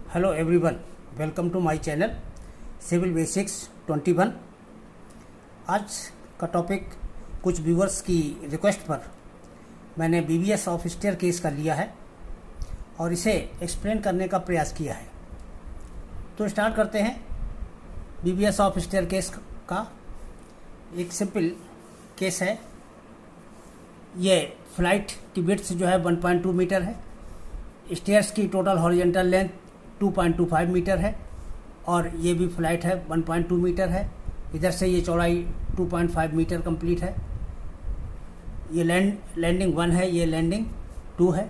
Hello everyone, welcome to my channel civil basics 21। आज का topic कुछ व्यूअर्स की रिक्वेस्ट पर मैंने बीबीएस ऑफ स्टेयर केस का लिया है और इसे एक्सप्लेन करने का प्रयास किया है। तो स्टार्ट करते हैं। बीबीएस ऑफ स्टेयर केस का एक सिंपल केस है। ये फ्लाइट की विड्थ जो है 1.2 मीटर है, स्टेयर्स की टोटल हॉरिजॉन्टल लेंथ 2.25 मीटर है और ये भी फ्लाइट है 1.2 मीटर है। इधर से ये चौड़ाई 2.5 मीटर कंप्लीट है। ये लैंडिंग 1 है, ये लैंडिंग 2 है।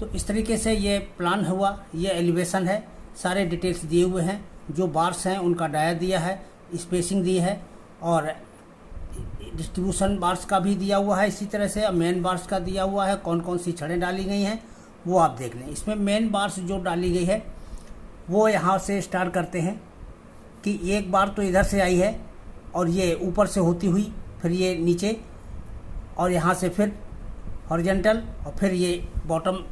तो इस तरीके से ये प्लान हुआ। ये एलिवेशन है, सारे डिटेल्स दिए हुए हैं। जो बार्स हैं उनका डाया दिया है, स्पेसिंग दी है और डिस्ट्रीब्यूशन बार्स का भी दिया हुआ है। इसी तरह से मेन बार्स का दिया हुआ है, कौन कौन सी छड़ें डाली गई हैं वो आप देख लें। इसमें मेन बार्स जो डाली गई है वो यहाँ से स्टार्ट करते हैं कि एक बार तो इधर से आई है और ये ऊपर से होती हुई फिर ये नीचे और यहाँ से फिर हॉरिजॉन्टल और फिर ये बॉटम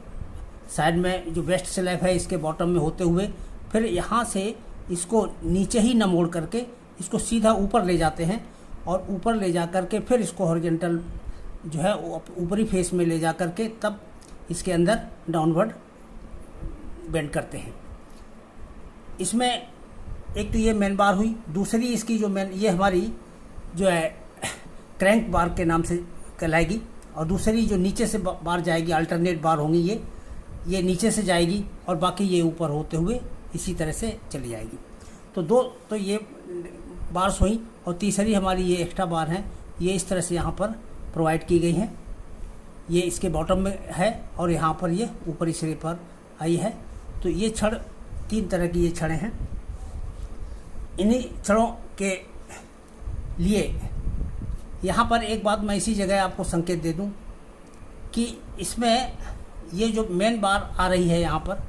साइड में जो वेस्ट स्लैब है इसके बॉटम में होते हुए फिर यहाँ से इसको नीचे ही न मोड़ करके इसको सीधा ऊपर ले जाते हैं और ऊपर ले जा करके फिर इसको हॉरिजॉन्टल जो है ऊपरी फेस में ले जा करके तब इसके अंदर डाउनवर्ड बेंड करते हैं। इसमें एक तो ये मेन बार हुई, दूसरी इसकी जो मेन ये हमारी जो है क्रैंक बार के नाम से कहलाएगी और दूसरी जो नीचे से बार जाएगी अल्टरनेट बार होंगी। ये नीचे से जाएगी और बाकी ये ऊपर होते हुए इसी तरह से चली जाएगी। तो ये बार्स हुई और तीसरी हमारी ये एक्स्ट्रा बार हैं, ये इस तरह से यहाँ पर प्रोवाइड की गई हैं। ये इसके बॉटम में है और यहाँ पर ये ऊपरी सिरे पर आई है। तो ये छड़ 3 तरह की ये छड़ें हैं। इन्हीं छड़ों के लिए यहाँ पर एक बात मैं इसी जगह आपको संकेत दे दूँ कि इसमें ये जो मेन बार आ रही है यहाँ पर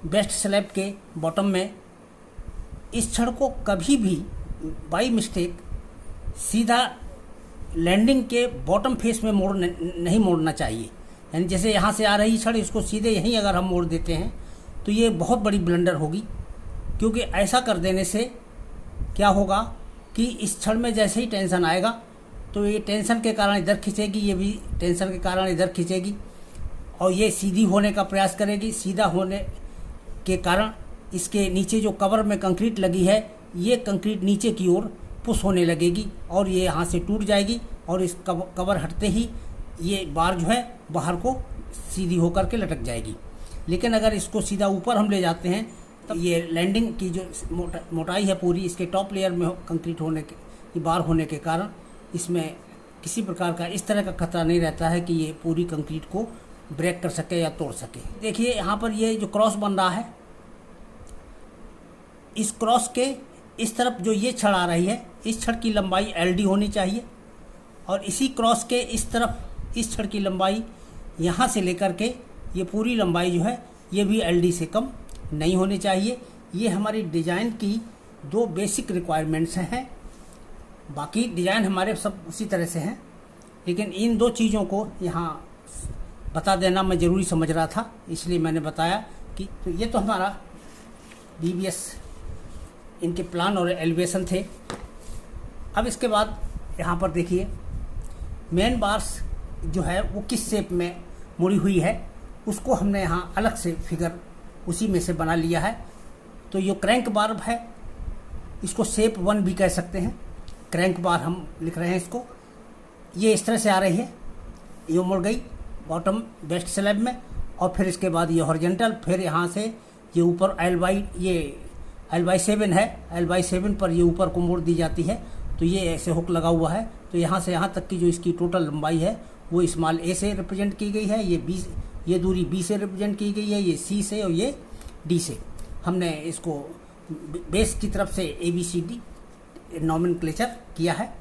वेस्ट स्लैब के बॉटम में, इस छड़ को कभी भी बाई मिस्टेक सीधा लैंडिंग के बॉटम फेस में नहीं मोड़ना चाहिए। यानी जैसे यहाँ से आ रही छड़ इसको सीधे यहीं अगर हम मोड़ देते हैं तो ये बहुत बड़ी ब्लंडर होगी, क्योंकि ऐसा कर देने से क्या होगा कि इस छड़ में जैसे ही टेंशन आएगा तो ये टेंशन के कारण इधर खींचेगी, ये भी टेंशन के कारण इधर खींचेगी और ये सीधी होने का प्रयास करेगी। सीधा होने के कारण इसके नीचे जो कवर में कंक्रीट लगी है ये कंक्रीट नीचे की ओर पुश होने लगेगी और ये यहाँ से टूट जाएगी और इस कवर हटते ही ये बार जो है बाहर को सीधी होकर के लटक जाएगी। लेकिन अगर इसको सीधा ऊपर हम ले जाते हैं तब ये लैंडिंग की जो मोटाई है पूरी इसके टॉप लेयर में कंक्रीट होने के बार होने के कारण इसमें किसी प्रकार का इस तरह का खतरा नहीं रहता है कि ये पूरी कंक्रीट को ब्रेक कर सके या तोड़ सके। देखिए यहाँ पर ये जो क्रॉस बन रहा है, इस क्रॉस के इस तरफ जो ये छड़ आ रही है इस छड़ की लंबाई LD होनी चाहिए और इसी क्रॉस के इस तरफ इस छड़ की लंबाई यहाँ से लेकर के ये पूरी लंबाई जो है ये भी LD से कम नहीं होनी चाहिए। ये हमारी डिज़ाइन की 2 बेसिक रिक्वायरमेंट्स हैं। बाकी डिज़ाइन हमारे सब उसी तरह से हैं, लेकिन इन 2 चीज़ों को यहाँ बता देना मैं ज़रूरी समझ रहा था, इसलिए मैंने बताया कि तो ये तो हमारा BBS इनके प्लान और एलिवेशन थे। अब इसके बाद यहाँ पर देखिए मेन बार्स जो है वो किस शेप में मुड़ी हुई है उसको हमने यहाँ अलग से फिगर उसी में से बना लिया है। तो ये क्रैंक बार है, इसको शेप 1 भी कह सकते हैं। क्रैंक बार हम लिख रहे हैं इसको। ये इस तरह से आ रही है, ये मुड़ गई बॉटम वेस्ट स्लैब में और फिर इसके बाद ये हॉरिजॉन्टल, फिर यहाँ से ये ऊपर L/7 है, L/7 पर ये ऊपर को मोड़ दी जाती है। तो ये ऐसे हुक लगा हुआ है। तो यहाँ से यहाँ तक की जो इसकी टोटल लंबाई है वो स्मॉल a से रिप्रेजेंट की गई है, ये दूरी B से रिप्रेजेंट की गई है, ये C से और ये D से। हमने इसको बेस की तरफ से ABCD नॉमेनक्लेचर किया है।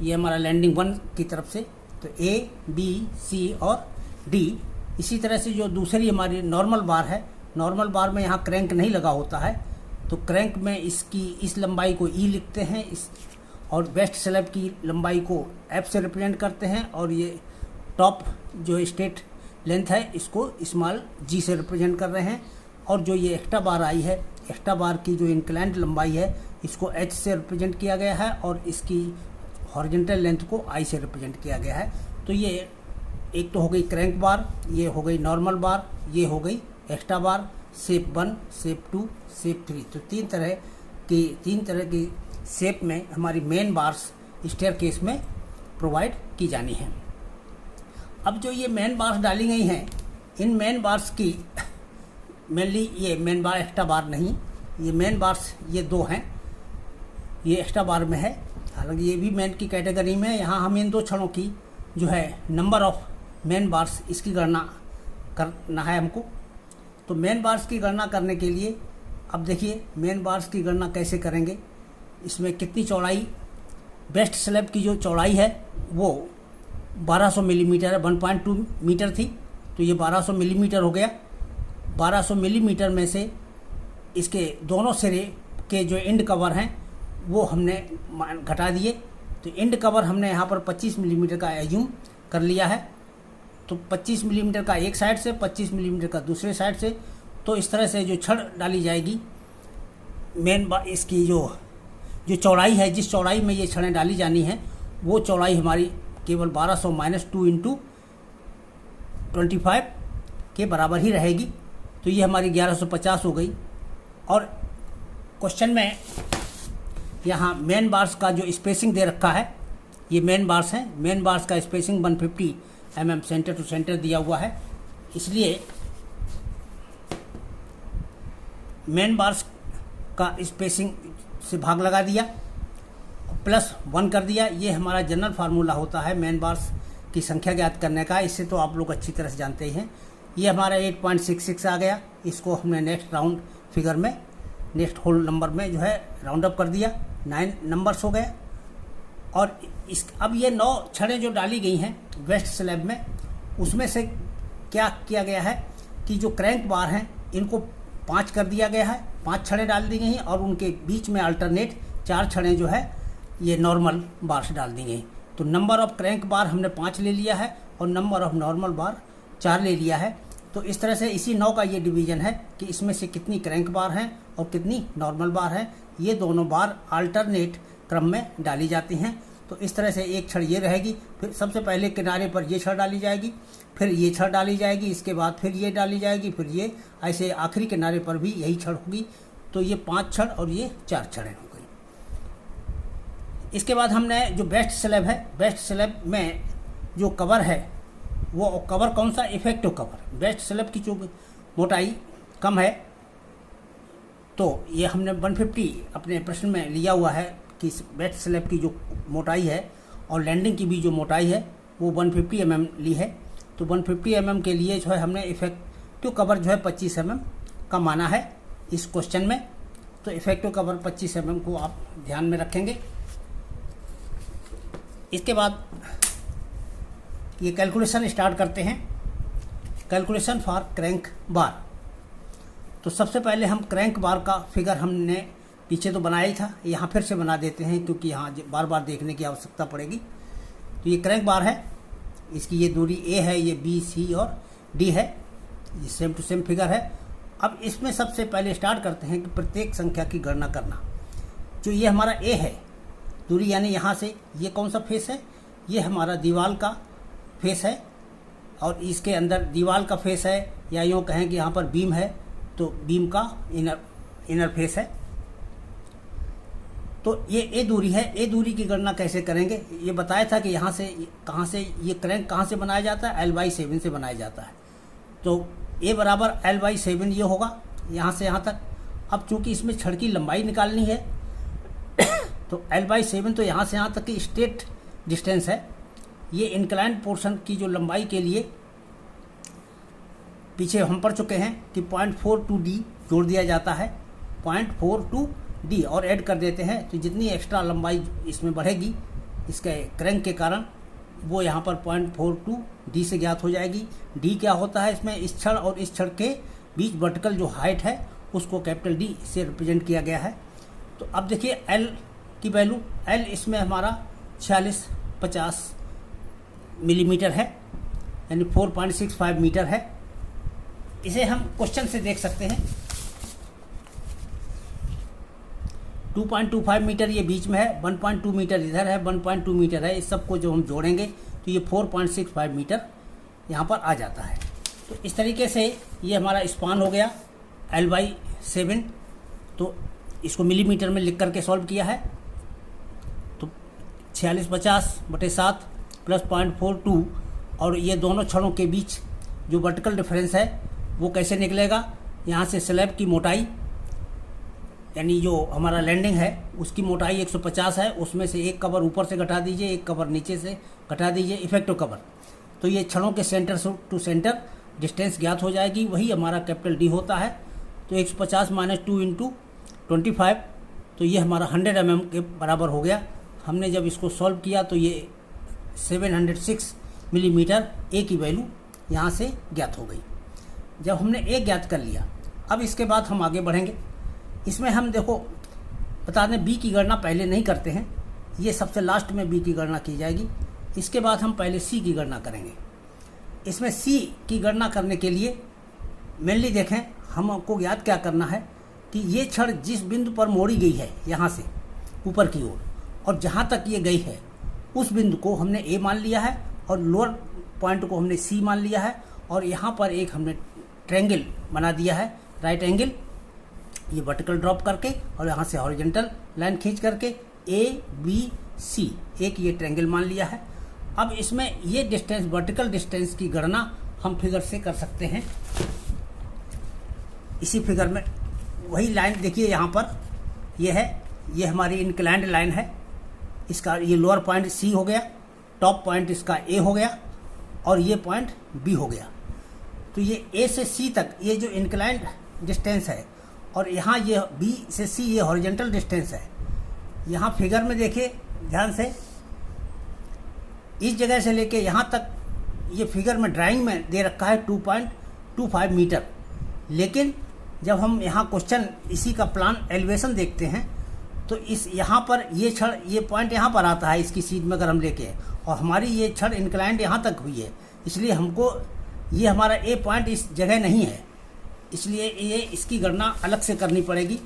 ये हमारा लैंडिंग 1 की तरफ से तो A, B, C और D। इसी तरह से जो दूसरी हमारी नॉर्मल बार है, नॉर्मल बार में यहाँ क्रैंक नहीं लगा होता है तो क्रैंक में इसकी इस लंबाई को E लिखते हैं और वेस्ट स्लैब की लंबाई को F से रिप्रेजेंट करते हैं और ये टॉप जो स्टेट लेंथ है इसको स्मॉल g से रिप्रेजेंट कर रहे हैं और जो ये एक्स्ट्रा बार आई है, एक्स्ट्रा बार की जो इंक्लाइंड लंबाई है इसको h से रिप्रेजेंट किया गया है और इसकी हॉरिजॉन्टल लेंथ को I से रिप्रेजेंट किया गया है। तो ये एक तो हो गई क्रैंक बार, ये हो गई नॉर्मल बार, ये हो गई एक्स्ट्रा बार, शेप 1, शेप 2, शेप 3। तो तीन तरह की शेप में हमारी मेन बार्स स्टेयरकेस में प्रोवाइड की जानी है। अब जो ये मेन बार्स डाली गई हैं, इन मेन बार्स की मेनली ये मेन बार एक्स्ट्रा बार नहीं, ये मेन बार्स ये दो हैं, ये एक्स्ट्रा बार में है, हालांकि ये भी मेन की कैटेगरी में है। यहाँ हम इन दो छड़ों की जो है नंबर ऑफ मेन बार्स इसकी गणना करना है हमको। तो मेन बार्स की गणना करने के लिए अब देखिए मेन बार्स की गणना कैसे करेंगे। इसमें कितनी चौड़ाई, बेस्ट स्लैब की जो चौड़ाई है वो 1200 मिलीमीटर है, 1.2 मीटर थी, तो ये 1200 मिलीमीटर हो गया। 1200 मिलीमीटर में से इसके दोनों सिरे के जो एंड कवर हैं वो हमने घटा दिए। तो एंड कवर हमने यहाँ पर 25 मिलीमीटर का एज्यूम कर लिया है। तो 25 मिलीमीटर का एक साइड से, 25 मिलीमीटर का दूसरे साइड से। तो इस तरह से जो छड़ डाली जाएगी इसकी जो चौड़ाई है, जिस चौड़ाई में ये छड़ें डाली जानी है वो चौड़ाई हमारी केवल 1200 - 2 × 25 के बराबर ही रहेगी। तो ये हमारी 1150 हो गई। और क्वेश्चन में यहाँ मेन बार्स का जो स्पेसिंग दे रखा है, ये मेन बार्स हैं, मेन बार्स का spacing 150 mm centre to centre दिया हुआ है, इसलिए मेन बार्स का स्पेसिंग से भाग लगा दिया, +1 कर दिया। ये हमारा जनरल फार्मूला होता है मेन बार्स की संख्या ज्ञात करने का, इससे तो आप लोग अच्छी तरह से जानते ही हैं। ये हमारा 8.66 आ गया, इसको हमने नेक्स्ट राउंड फिगर में, नेक्स्ट होल नंबर में जो है राउंड अप कर दिया, 9 नंबर्स हो गए। और अब ये 9 छड़ें जो डाली गई हैं वेस्ट स्लैब में, उसमें से क्या किया गया है कि जो क्रैंक बार हैं इनको 5 कर दिया गया है, 5 छड़ें डाल दी गई हैं और उनके बीच में अल्टरनेट 4 छड़ें जो है ये नॉर्मल बार्स डाल दी गई। तो नंबर ऑफ क्रैंक बार हमने 5 ले लिया है और नंबर ऑफ नॉर्मल बार 4 ले लिया है। तो इस तरह से इसी 9 का ये डिवीजन है कि इसमें से कितनी क्रैंक बार हैं और कितनी नॉर्मल बार हैं। ये दोनों बार अल्टरनेट क्रम में डाली जाती हैं। तो इस तरह से एक छड़ ये रहेगी, फिर सबसे पहले किनारे पर ये छड़ डाली जाएगी, फिर ये छड़ डाली जाएगी, इसके बाद फिर ये डाली जाएगी, फिर ये, ऐसे आखिरी किनारे पर भी यही छड़ होगी। तो ये 5 छड़ और ये 4 छड़ें हो गई। इसके बाद हमने जो बेस्ट स्लैब है, बेस्ट स्लैब में जो कवर है वो कवर कौन सा, इफेक्टिव कवर। बेस्ट स्लैब की जो मोटाई कम है, तो ये हमने 150 अपने प्रश्न में लिया हुआ है कि बेस्ट स्लैब की जो मोटाई है और लैंडिंग की भी जो मोटाई है वो 150 mm ली है। तो 150 mm के लिए जो है हमने इफेक्टिव कवर जो है 25 mm का माना है इस क्वेश्चन में। तो इफेक्टिव कवर 25 mm को आप ध्यान में रखेंगे। इसके बाद ये कैलकुलेशन स्टार्ट करते हैं, कैलकुलेशन फॉर क्रैंक बार। तो सबसे पहले हम क्रैंक बार का फिगर हमने पीछे तो बनाया ही था, यहाँ फिर से बना देते हैं क्योंकि यहाँ बार बार देखने की आवश्यकता पड़ेगी। तो ये क्रैंक बार है, इसकी ये दूरी A है, ये B, C और D है, ये सेम टू सेम फिगर है। अब इसमें सबसे पहले स्टार्ट करते हैं कि प्रत्येक संख्या की गणना करना। जो ये हमारा A है दूरी, यानी यहाँ से ये कौन सा फेस है, ये हमारा दीवार का फेस है और इसके अंदर दीवार का फेस है, या यूँ कहें कि यहाँ पर बीम है तो बीम का इनर फेस है। तो ये ए दूरी है। ए दूरी की गणना कैसे करेंगे, ये बताया था कि यहाँ से कहाँ से ये क्रैंक कहाँ से बनाया जाता है, L/7 से बनाया जाता है। तो ए बराबर L/7 ये होगा यहाँ से यहाँ तक। अब चूंकि इसमें छड़ की लंबाई निकालनी है तो L/7 तो यहाँ से यहाँ तक की स्ट्रेट डिस्टेंस है। ये इंक्लाइंड पोर्शन की जो लंबाई के लिए पीछे हम पढ़ चुके हैं कि 0.42D जोड़ दिया जाता है, 0.42D और ऐड कर देते हैं। तो जितनी एक्स्ट्रा लंबाई इसमें बढ़ेगी इसके क्रैंक के कारण, वो यहाँ पर 0.42D से ज्ञात हो जाएगी। D क्या होता है इसमें, इस छड़ और इस छड़ के बीच वर्टिकल जो हाइट है उसको कैपिटल D से रिप्रेजेंट किया गया है। तो अब देखिए L की वैल्यू, L इसमें हमारा 4650 मिलीमीटर है, यानी 4.65 मीटर है। इसे हम क्वेश्चन से देख सकते हैं 2.25 मीटर ये बीच में है, 1.2 मीटर इधर है, 1.2 मीटर है। इस सबको जो हम जोड़ेंगे तो ये 4.65 मीटर यहाँ पर आ जाता है। तो इस तरीके से ये हमारा स्पान हो गया L/7। तो इसको मिलीमीटर में लिख करके सॉल्व किया है। तो 4650/7 प्लस 0.42, और ये दोनों छड़ों के बीच जो वर्टिकल डिफरेंस है वो कैसे निकलेगा। यहाँ से स्लैब की मोटाई, यानी जो हमारा लैंडिंग है उसकी मोटाई 150 है, उसमें से एक कवर ऊपर से घटा दीजिए, एक कवर नीचे से घटा दीजिए, इफेक्टिव कवर। तो ये छड़ों के सेंटर टू सेंटर डिस्टेंस ज्ञात हो जाएगी, वही हमारा कैपिटल डी होता है। तो 150 - 2 × 25, तो ये हमारा 100 mm के बराबर हो गया। हमने जब इसको सॉल्व किया तो ये 706 मिलीमीटर ए की वैल्यू यहाँ से ज्ञात हो गई। जब हमने ए ज्ञात कर लिया, अब इसके बाद हम आगे बढ़ेंगे। इसमें हम देखो बता दें, बी की गणना पहले नहीं करते हैं, ये सबसे लास्ट में बी की गणना की जाएगी। इसके बाद हम पहले सी की गणना करेंगे। इसमें सी की गणना करने के लिए मेनली देखें, हमको याद क्या करना है कि ये छड़ जिस बिंदु पर मोड़ी गई है यहाँ से ऊपर की ओर, और जहाँ तक ये गई है उस बिंदु को हमने ए मान लिया है, और लोअर पॉइंट को हमने सी मान लिया है, और यहाँ पर एक हमने ट्रायंगल बना दिया है, राइट एंगल, ये वर्टिकल ड्रॉप करके और यहाँ से हॉरिजॉन्टल लाइन खींच करके ABC एक ये ट्रायंगल मान लिया है। अब इसमें ये डिस्टेंस, वर्टिकल डिस्टेंस की गणना हम फिगर से कर सकते हैं। इसी फिगर में वही लाइन देखिए, यहाँ पर ये है, ये हमारी इंक्लाइंड लाइन है। इसका ये लोअर पॉइंट सी हो गया, टॉप पॉइंट इसका ए हो गया, और ये पॉइंट बी हो गया। तो ये ए से सी तक ये जो इंक्लाइंड डिस्टेंस है, और यहाँ ये बी से सी ये हॉरिजॉन्टल डिस्टेंस है। यहाँ फिगर में देखिए ध्यान से, इस जगह से लेके यहाँ तक ये फिगर में ड्राइंग में दे रखा है 2.25 मीटर। लेकिन जब हम यहाँ क्वेश्चन इसी का प्लान एलिवेशन देखते हैं तो इस यहाँ पर ये छड़, ये पॉइंट यहाँ पर आता है इसकी सीध में अगर हम लेके, और हमारी ये छड़ इंक्लाइंड यहाँ तक हुई है, इसलिए हमको ये हमारा ए पॉइंट इस जगह नहीं है, इसलिए ये इसकी गणना अलग से करनी पड़ेगी।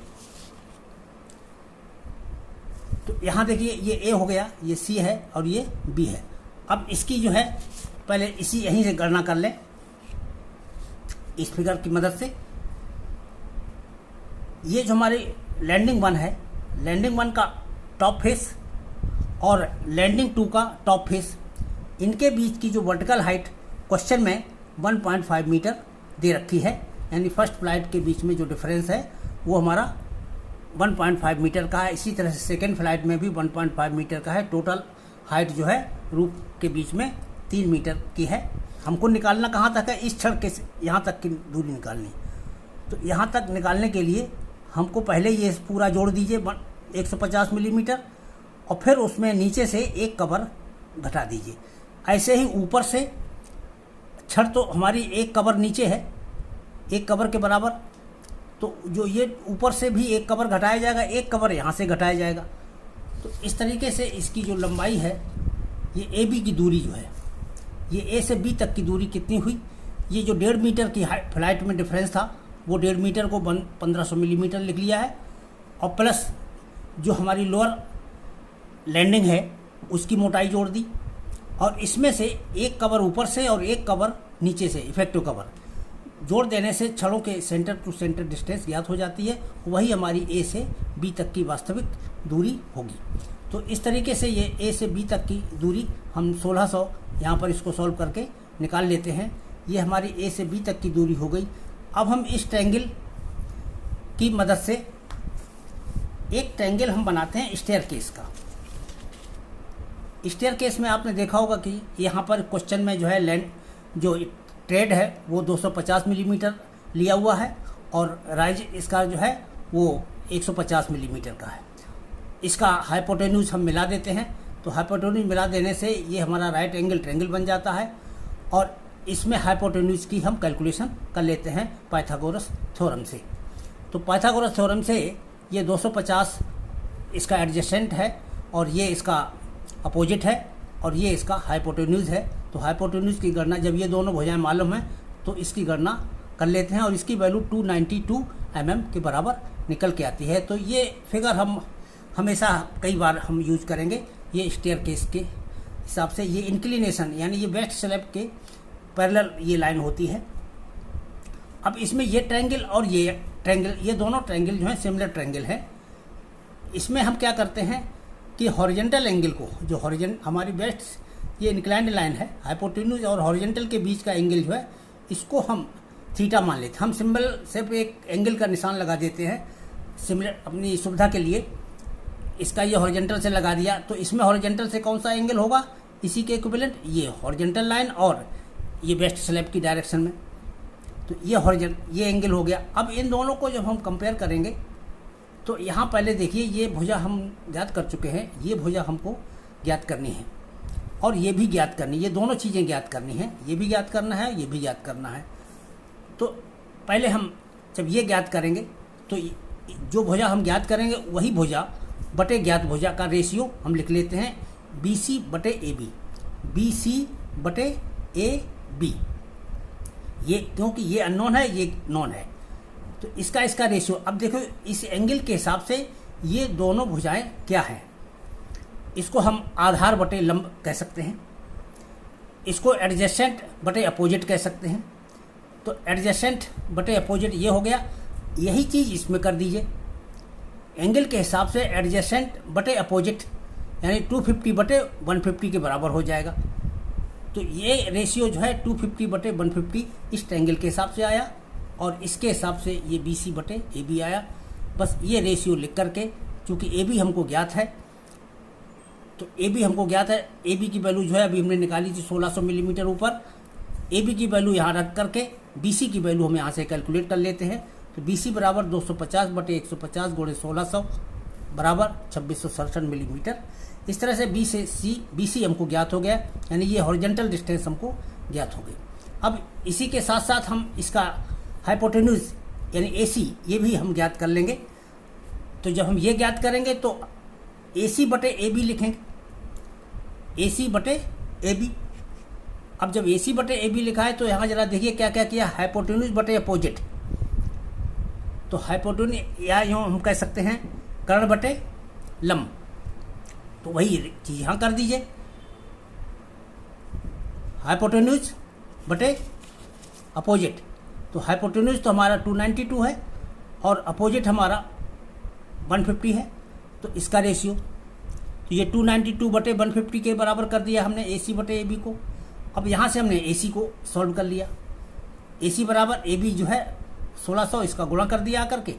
तो यहाँ देखिए ये ए हो गया, ये सी है और ये बी है। अब इसकी जो है पहले इसी यहीं से गणना कर लें इस फिगर की मदद से। ये जो हमारी लैंडिंग 1 है, लैंडिंग 1 का टॉप फेस और लैंडिंग 2 का टॉप फेस, इनके बीच की जो वर्टिकल हाइट क्वेश्चन में 1.5 मीटर दे रखी है, यानी फर्स्ट फ्लाइट के बीच में जो डिफरेंस है वो हमारा 1.5 मीटर का है। इसी तरह से सेकेंड फ्लाइट में भी 1.5 मीटर का है। टोटल हाइट जो है रूफ के बीच में 3 मीटर की है। हमको निकालना कहाँ तक है, इस छड़ के यहाँ तक की दूरी निकालनी। तो यहाँ तक निकालने के लिए हमको पहले ये पूरा जोड़ दीजिए 150 मिलीमीटर, और फिर उसमें नीचे से एक कवर घटा दीजिए। ऐसे ही ऊपर से छड़ तो हमारी एक कवर नीचे है, एक कवर के बराबर, तो जो ये ऊपर से भी एक कवर घटाया जाएगा, एक कवर यहाँ से घटाया जाएगा। तो इस तरीके से इसकी जो लंबाई है, ये ए बी की दूरी जो है, ये ए से बी तक की दूरी कितनी हुई, ये जो 1.5 मीटर की फ्लाइट में डिफरेंस था वो 1.5 मीटर को 1500 मिलीमीटर लिख लिया है, और प्लस जो हमारी लोअर लैंडिंग है उसकी मोटाई जोड़ दी, और इसमें से एक कवर ऊपर से और एक कवर नीचे से इफेक्टिव कवर जोड़ देने से छड़ों के सेंटर टू सेंटर डिस्टेंस ज्ञात हो जाती है। वही हमारी ए से बी तक की वास्तविक दूरी होगी। तो इस तरीके से ये ए से बी तक की दूरी हम 1600 यहाँ पर इसको सॉल्व करके निकाल लेते हैं। ये हमारी ए से बी तक की दूरी हो गई। अब हम इस ट्रायंगल की मदद से एक ट्रायंगल हम बनाते हैं स्टेयरकेस का। स्टेयरकेस में आपने देखा होगा कि यहाँ पर क्वेश्चन में जो है लैंड जो ट्रेड है वो 250 मिलीमीटर लिया हुआ है, और राइज इसका जो है वो 150 मिलीमीटर का है। इसका हाइपोटेन्यूज हम मिला देते हैं, तो हाइपोटेन्यूज मिला देने से ये हमारा राइट एंगल ट्रायंगल बन जाता है, और इसमें हाइपोटेन्यूज की हम कैलकुलेशन कर लेते हैं पाइथागोरस थ्योरम से। तो पाइथागोरस थ्योरम से ये 250 इसका एडजेसेंट है, और ये इसका अपोजिट है, और ये इसका हाइपोटेन्यूज है। तो हाइपोटेन्यूज की गणना जब ये दोनों भुजाएं मालूम है तो इसकी गणना कर लेते हैं, और इसकी वैल्यू 292 mm के बराबर निकल के आती है। तो ये फिगर हम हमेशा कई बार हम यूज करेंगे ये स्टेयरकेस के हिसाब से। ये इंक्लिनेशन यानी ये वेस्ट स्लैब के पैरेलल ये लाइन होती है। अब इसमें ये ट्रायंगल और ये ट्रायंगल, ये दोनों ट्रायंगल जो है सिमिलर ट्रायंगल है। इसमें हम क्या करते हैं कि हॉरिजेंटल एंगल को, जो हमारी वेस्ट ये इंक्लाइंड लाइन है, हाइपोटेन्यूज और हॉरिजेंटल के बीच का एंगल जो है इसको हम थीटा मान लेते हैं। हम सिंबल सिर्फ एक एंगल का निशान लगा देते हैं सिमिलर अपनी सुविधा के लिए। इसका ये हॉरिजेंटल से लगा दिया, तो इसमें हॉरिजेंटल से कौन सा एंगल होगा, इसी के इक्विवेलेंट ये हॉरिजेंटल लाइन और ये वेस्ट स्लैब की डायरेक्शन में, तो ये एंगल हो गया। अब इन दोनों को जब हम कंपेयर करेंगे तो यहाँ पहले देखिए ये भुजा हम ज्ञात कर चुके हैं, ये भुजा हमको ज्ञात करनी है और ये भी ज्ञात करनी, ये दोनों चीज़ें ज्ञात करनी है, ये भी ज्ञात करना है, ये भी ज्ञात करना है। तो पहले हम जब ये ज्ञात करेंगे तो जो भुजा हम ज्ञात करेंगे वही भुजा बटे ज्ञात भुजा का रेशियो हम लिख लेते हैं BC बटे AB, BC बटे AB। ये क्योंकि ये अननोन है, ये नोन है, तो इसका रेशियो। अब देखो इस एंगल के हिसाब से ये दोनों भुजाएं क्या हैं, इसको हम आधार बटे लंब कह सकते हैं, इसको एडजेसेंट बटे अपोजिट कह सकते हैं। तो एडजेसेंट बटे अपोजिट ये हो गया, यही चीज़ इसमें कर दीजिए। एंगल के हिसाब से एडजेसेंट बटे अपोजिट यानी 250 बटे 150 के बराबर हो जाएगा। तो ये रेशियो जो है 250 बटे 150 इस ट्रायंगल के हिसाब से आया और इसके हिसाब से ये BC बटे AB आया। बस ये रेशियो लिख करके, चूँकि AB हमको ज्ञात है, तो AB हमको ज्ञात है, AB की वैल्यू जो है अभी हमने निकाली थी 1600 मिलीमीटर ऊपर। AB की वैल्यू यहाँ रख करके BC की वैल्यू हम यहाँ से कैलकुलेट कर लेते हैं। तो BC बराबर 250 बटे 150 गुणे 1600 बराबर 2667 मिलीमीटर। इस तरह से BC हमको ज्ञात हो गया, यानी ये हॉरिजेंटल डिस्टेंस हमको ज्ञात हो गई। अब इसी के साथ साथ हम इसका हाइपोटेन्यूज यानी AC ये भी हम ज्ञात कर लेंगे। तो जब हम ये ज्ञात करेंगे तो AC बटे AB लिखेंगे, AC बटे AB। अब जब AC बटे AB लिखा है तो यहाँ जरा देखिए क्या क्या किया, हाइपोटेन्यूज बटे अपोजिट। तो हाइपोटेन्यूज या यूँ हम कह सकते हैं कर्ण बटे लंब, तो वही चीज़ यहाँ कर दीजिए, हाइपोटेन्यूज बटे अपोजिट। तो हाइपोटेन्यूज तो हमारा 292 है और अपोजिट हमारा 150 है, तो इसका रेशियो तो ये 292 बटे 150 के बराबर कर दिया हमने AC बटे AB को। अब यहाँ से हमने AC को सॉल्व कर लिया, AC बराबर AB जो है 1600, इसका गुणा कर दिया करके,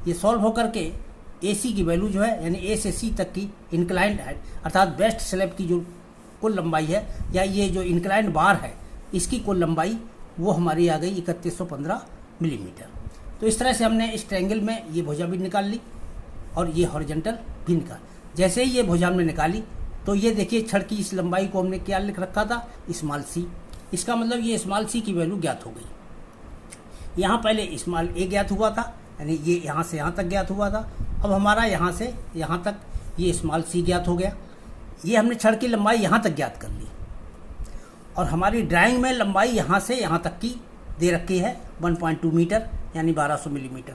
ये सॉल्व होकर के AC की वैल्यू जो है यानी A से C तक की इंक्लाइंड है, अर्थात वेस्ट स्लैब की जो कुल लंबाई है या ये जो इंक्लाइंड बार है इसकी कुल लंबाई वो हमारी आ गई 3115 मिलीमीटर। तो इस तरह से हमने इस ट्रायंगल में ये भुजा भी निकाल ली और ये हॉरिजेंटल भी निकाल। जैसे ही ये भुजा हमने निकाली तो ये देखिए छड़ की इस लंबाई को हमने क्या लिख रखा था, स्मॉल c। इसका मतलब ये स्मॉल c की वैल्यू ज्ञात हो गई। यहाँ पहले स्मॉल a ज्ञात हुआ था, यानी ये यहाँ से यहाँ तक ज्ञात हुआ था। अब हमारा यहाँ से यहाँ तक ये स्मॉल c ज्ञात हो गया। ये हमने छड़ की लंबाई यहाँ तक ज्ञात कर ली और हमारी ड्राइंग में लंबाई यहाँ से यहाँ तक की दे रखी है 1.2 मीटर यानी 1200 मिलीमीटर।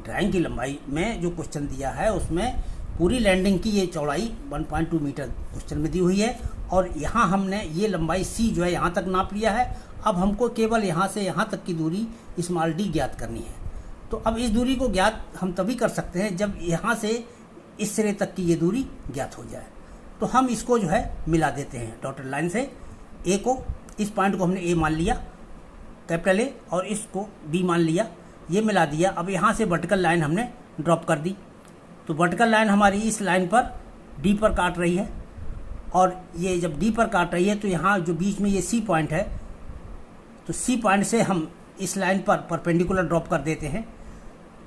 ड्राइंग की लंबाई में जो क्वेश्चन दिया है उसमें पूरी लैंडिंग की ये चौड़ाई 1.2 मीटर क्वेश्चन में दी हुई है और यहाँ हमने ये लंबाई C जो है यहाँ तक नाप लिया है। अब हमको केवल यहाँ से यहाँ तक की दूरी स्मॉल d ज्ञात करनी है। तो अब इस दूरी को ज्ञात हम तभी कर सकते हैं जब यहाँ से इस सिरे तक की ये दूरी ज्ञात हो जाए। तो हम इसको जो है मिला देते हैं डॉटेड लाइन से। A को, इस पॉइंट को हमने A मान लिया कैपिटल A और इसको B मान लिया, ये मिला दिया। अब यहाँ से वर्टिकल लाइन हमने ड्रॉप कर दी, तो वर्टिकल लाइन हमारी इस लाइन पर D पर काट रही है और ये जब D पर काट रही है तो यहाँ जो बीच में ये C पॉइंट है, तो C पॉइंट से हम इस लाइन पर परपेंडिकुलर ड्रॉप कर देते हैं।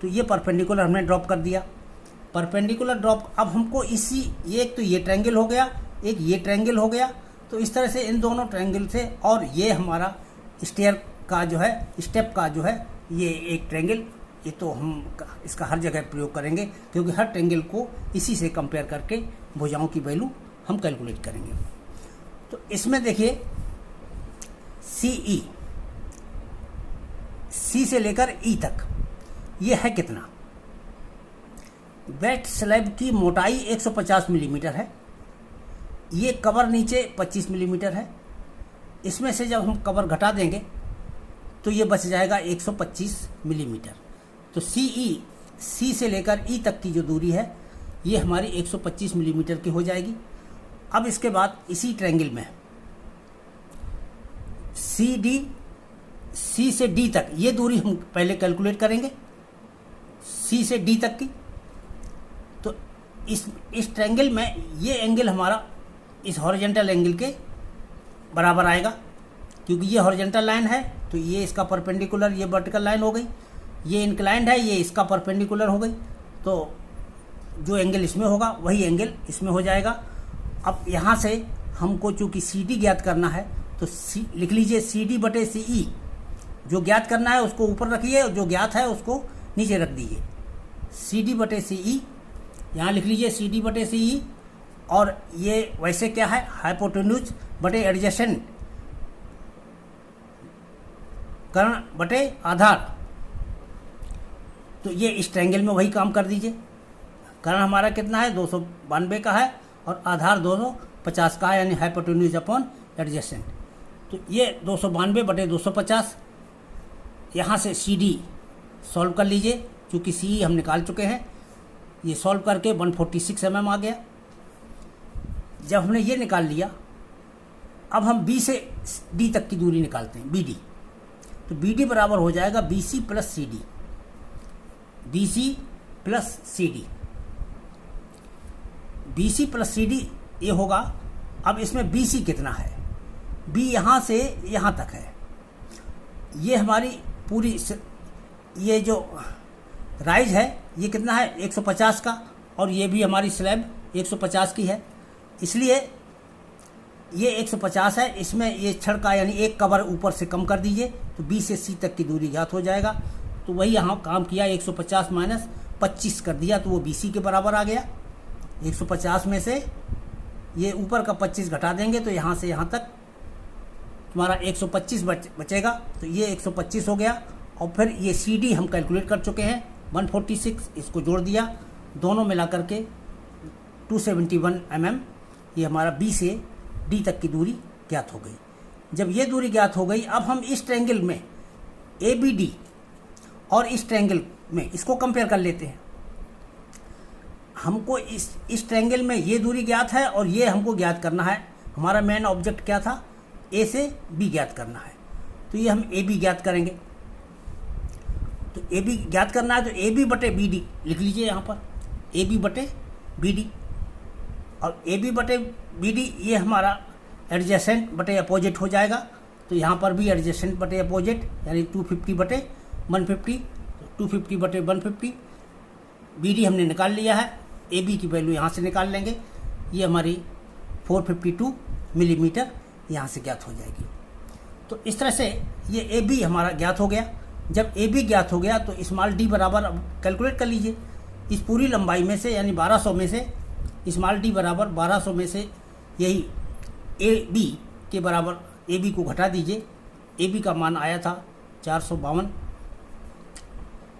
तो ये परपेंडिकुलर हमने ड्रॉप कर दिया, परपेंडिकुलर ड्रॉप। अब हमको इसी ये एक तो ये ट्रायंगल हो गया, एक ये ट्रायंगल हो गया, तो इस तरह से इन दोनों ट्रायंगल से और ये हमारा स्टेयर का जो है स्टेप का जो है ये एक ट्रायंगल, ये तो हम इसका हर जगह प्रयोग करेंगे क्योंकि हर ट्रायंगल को इसी से कंपेयर करके भुजाओं की वैल्यू हम कैलकुलेट करेंगे। तो इसमें देखिए C से लेकर E तक ये है कितना, वेट स्लैब की मोटाई 150 मिलीमीटर है, ये कवर नीचे 25 मिलीमीटर है। इसमें से जब हम कवर घटा देंगे तो ये बच जाएगा 125 मिलीमीटर। तो सी से लेकर ई तक की जो दूरी है ये हमारी 125 मिलीमीटर की हो जाएगी। अब इसके बाद इसी ट्रायंगल में सी से डी तक ये दूरी हम पहले कैलकुलेट करेंगे, सी से डी तक की। तो इस ट्रायंगल में ये एंगल हमारा इस हॉरिजॉन्टल एंगल के बराबर आएगा, क्योंकि ये हॉरिजॉन्टल लाइन है तो ये इसका परपेंडिकुलर, ये वर्टिकल लाइन हो गई, ये इंक्लाइंड है, ये इसका परपेंडिकुलर हो गई। तो जो एंगल इसमें होगा वही एंगल इसमें हो जाएगा। अब यहाँ से हमको चूँकि सी डी ज्ञात करना है तो लिख लीजिए सी डी बटे सी ई। जो ज्ञात करना है उसको ऊपर रखिए और जो ज्ञात है उसको नीचे रख दीजिए। सी डी बटे सी ई, यहाँ लिख लीजिए सी डी बटे सी ई। और ये वैसे क्या है, हाइपोटेन्यूज बटे एडजेसेंट कर्ण बटे आधार। तो ये इस ट्रायंगल में वही काम कर दीजिए। कर्ण हमारा कितना है, 292 का है और आधार 250 का है, यानी हाइपोटेन्यूज अपॉन एडजेसेंट। तो ये 292 बटे 250। यहाँ से सी डी सॉल्व कर लीजिए, चूँकि सी हम निकाल चुके हैं। ये सॉल्व करके 146 mm आ गया। जब हमने ये निकाल लिया, अब हम बी से डी तक की दूरी निकालते हैं, बी डी। तो बी डी बराबर हो जाएगा B C plus C D, B C plus C D, B C plus C D ये होगा। अब इसमें बी सी कितना है, बी यहाँ से यहाँ तक है, ये हमारी पूरी ये जो राइज है ये कितना है 150 का, और ये भी हमारी स्लैब 150 की है, इसलिए ये 150 है। इसमें ये छड़ का यानी एक कवर ऊपर से कम कर दीजिए तो बी से सी तक की दूरी ज्ञात हो जाएगा। तो वही यहाँ काम किया, 150 माइनस 25 कर दिया तो वो बी सी के बराबर आ गया। 150 में से ये ऊपर का 25 घटा देंगे तो यहाँ से यहाँ तक तुम्हारा 125 बचेगा। तो ये 125 हो गया। और फिर ये सी डी हम कैलकुलेट कर चुके हैं 146, इसको जोड़ दिया, दोनों मिला करके 271 mm ये हमारा बी से डी तक की दूरी ज्ञात हो गई। जब ये दूरी ज्ञात हो गई, अब हम इस ट्रायंगल में ए बी डी और इस ट्रायंगल में इसको कंपेयर कर लेते हैं। हमको इस ट्रायंगल में ये दूरी ज्ञात है और ये हमको ज्ञात करना है। हमारा मेन ऑब्जेक्ट क्या था, ए से बी ज्ञात करना है। तो ये हम ए बी ज्ञात करेंगे। तो ए बी ज्ञात करना है तो ए बी बटे बी डी लिख लीजिए यहाँ पर, ए बी बटे बी डी। और ए बी बटे बी डी ये हमारा एडजेसेंट बटे अपोजिट हो जाएगा। तो यहाँ पर भी एडजेसेंट बटे अपोजिट यानी 250 बटे 150, 250 बटे 150। बी डी हमने निकाल लिया है, ए बी की वैल्यू यहाँ से निकाल लेंगे, ये हमारी 452 मिलीमीटर यहाँ से ज्ञात हो जाएगी। तो इस तरह से ये ए बी हमारा ज्ञात हो गया। जब ए बी ज्ञात हो गया तो स्मॉल डी बराबर, अब कैलकुलेट कर लीजिए, इस पूरी लंबाई में से यानी 1200 में से स्मॉल डी बराबर 1200 में से यही ए बी के बराबर ए बी को घटा दीजिए। ए बी का मान आया था 452,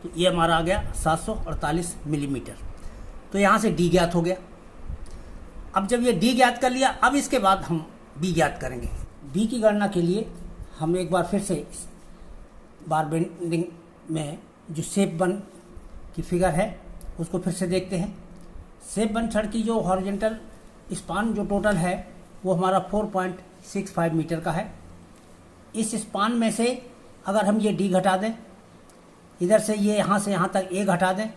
तो ये हमारा आ गया 748 मिलीमीटर। तो यहाँ से डी ज्ञात हो गया। अब जब ये डी ज्ञात कर लिया, अब इसके बाद हम बी ज्ञात करेंगे। बी की गणना के लिए हम एक बार फिर से बार बेंडिंग में जो शेप वन की फिगर है उसको फिर से देखते हैं। शेप वन छड़ की जो हॉरिजॉन्टल स्पान जो टोटल है वो हमारा 4.65 मीटर का है। इस स्पान में से अगर हम ये डी घटा दें, इधर से यहाँ तक ए घटा दें,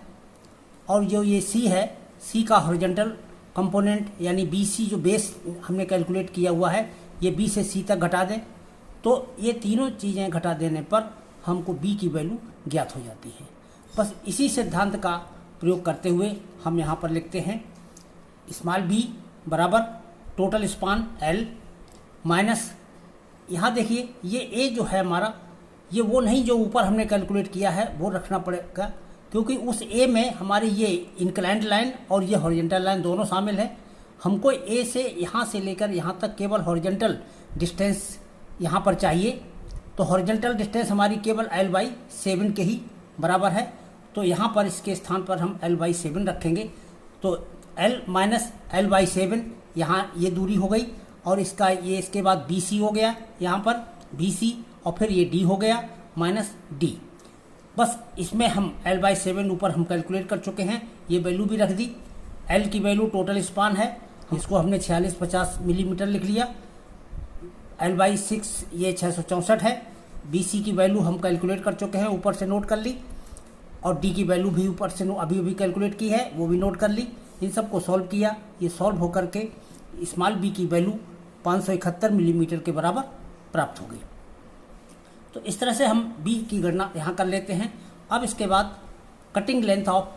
और जो ये सी है, सी का हॉरिजॉन्टल कंपोनेंट यानी बी सी जो बेस हमने कैलकुलेट किया हुआ है, ये बी से सी तक घटा दें, तो ये तीनों चीज़ें घटा देने पर हमको बी की वैल्यू ज्ञात हो जाती है। बस इसी सिद्धांत का प्रयोग करते हुए हम यहाँ पर लिखते हैं स्मॉल बी बराबर टोटल स्पान एल माइनस, यहाँ देखिए ये ए जो है हमारा, ये वो नहीं जो ऊपर हमने कैलकुलेट किया है, वो रखना पड़ेगा, क्योंकि उस ए में हमारी ये इंक्लाइंड लाइन और ये हॉरिजॉन्टल लाइन दोनों शामिल है। हमको ए से यहाँ से लेकर यहाँ तक केवल हॉरिजॉन्टल डिस्टेंस यहाँ पर चाहिए। तो हॉरिजॉन्टल डिस्टेंस हमारी केवल L/7 के ही बराबर है। तो यहाँ पर इसके स्थान पर हम L/7 रखेंगे। तो L माइनस L/7 यहाँ ये दूरी हो गई, और इसका ये इसके बाद BC हो गया यहाँ पर BC, और फिर ये D हो गया माइनस D। बस इसमें हम L/7 ऊपर हम कैलकुलेट कर चुके हैं, ये वैल्यू भी रख दी। L की वैल्यू टोटल स्पान है, इसको हमने 4650 मिलीमीटर लिख लिया। L/6 ये 664 है। BC की वैल्यू हम कैलकुलेट कर चुके हैं, ऊपर से नोट कर ली, और D की वैल्यू भी ऊपर से अभी अभी कैलकुलेट की है, वो भी नोट कर ली। इन सबको सॉल्व किया, ये सॉल्व होकर के स्मॉल b की वैल्यू 571 मिलीमीटर के बराबर प्राप्त हो गई। तो इस तरह से हम b की गणना यहाँ कर लेते हैं। अब इसके बाद कटिंग लेंथ ऑफ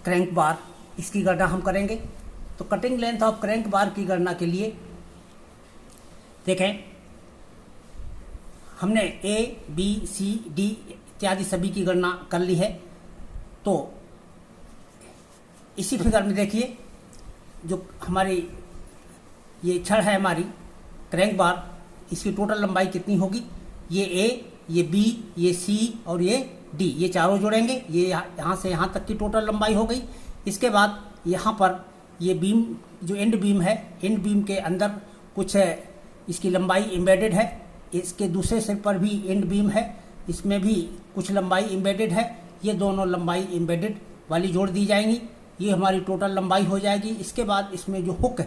क्रैंक बार, इसकी गणना हम करेंगे। तो कटिंग लेंथ ऑफ क्रैंक बार की गणना के लिए देखें, हमने A, B, C, D इत्यादि सभी की गणना कर ली है। तो इसी फिगर में देखिए, जो हमारी ये छड़ है हमारी क्रैंक बार, इसकी टोटल लंबाई कितनी होगी? ये A, ये B, ये C और ये D, ये चारों जोड़ेंगे, ये यहाँ से यहाँ तक की टोटल लंबाई हो गई। इसके बाद यहाँ पर ये बीम, जो एंड बीम है, एंड बीम के अंदर कुछ इसकी लंबाई एम्बेडेड है। इसके दूसरे सिर पर भी एंड बीम है, इसमें भी कुछ लंबाई एम्बेडेड है। ये दोनों लंबाई एम्बेडेड वाली जोड़ दी जाएंगी, ये हमारी टोटल लंबाई हो जाएगी। इसके बाद इसमें जो हुक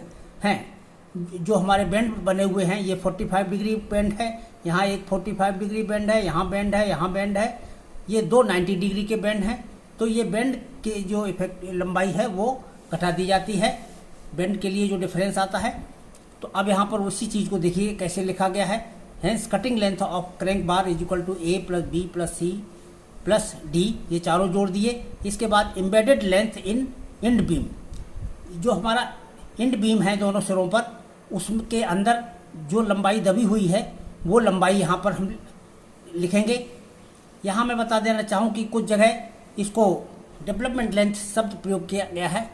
हैं, जो हमारे बेंड बने हुए हैं, ये 45 डिग्री बेंड है, यहाँ एक 45 डिग्री बेंड है, यहाँ बेंड है, यहाँ बेंड है, ये दो 90 डिग्री के बेंड हैं। तो ये बेंड के जो इफेक्ट लंबाई है वो घटा दी जाती है, बेंड के लिए जो डिफरेंस आता है। तो अब यहाँ पर उसी चीज़ को देखिए कैसे लिखा गया है। Hence cutting length of crank bar is equal to A plus B plus C plus D, ये चारों जोड़ दिए। इसके बाद embedded length in end beam, जो हमारा एंड बीम है दोनों सिरों पर, उसके अंदर जो लंबाई दबी हुई है वो लंबाई यहाँ पर हम लिखेंगे। यहाँ मैं बता देना चाहूँ कि कुछ जगह इसको डेवलपमेंट लेंथ शब्द प्रयोग किया गया है।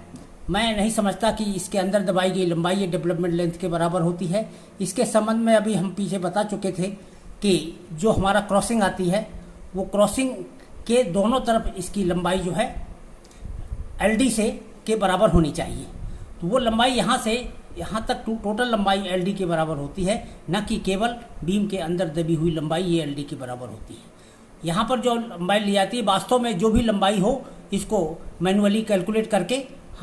मैं नहीं समझता कि इसके अंदर दबाई गई लंबाई ये डेवलपमेंट लेंथ के बराबर होती है। इसके संबंध में अभी हम पीछे बता चुके थे कि जो हमारा क्रॉसिंग आती है, वो क्रॉसिंग के दोनों तरफ इसकी लंबाई जो है LD से के बराबर होनी चाहिए। तो वो लंबाई यहाँ से यहाँ तक टोटल लंबाई LD के बराबर होती है, न कि केवल बीम के अंदर दबी हुई लंबाई ये LD के बराबर होती है। यहाँ पर जो लंबाई ली जाती है, वास्तव में जो भी लंबाई हो इसको मैनुअली कैलकुलेट करके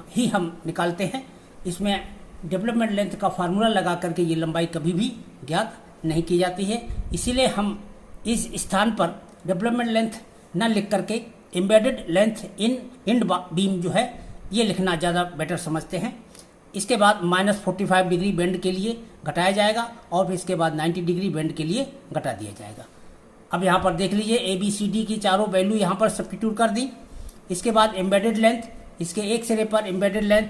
ही हम निकालते हैं। इसमें डेवलपमेंट लेंथ का फार्मूला लगा करके ये लंबाई कभी भी ज्ञात नहीं की जाती है। इसीलिए हम इस स्थान पर डेवलपमेंट लेंथ न लिख करके embedded length in end beam जो है ये लिखना ज़्यादा बेटर समझते हैं। इसके बाद -45 डिग्री बेंड के लिए घटाया जाएगा, और फिर इसके बाद 90 डिग्री बेंड के लिए घटा दिया जाएगा। अब यहाँ पर देख लीजिए, ABCD की चारों वैल्यू यहाँ पर सब्स्टिट्यूट कर दी। इसके बाद एम्बेडेड लेंथ, इसके एक सिरे पर एम्बेडेड लेंथ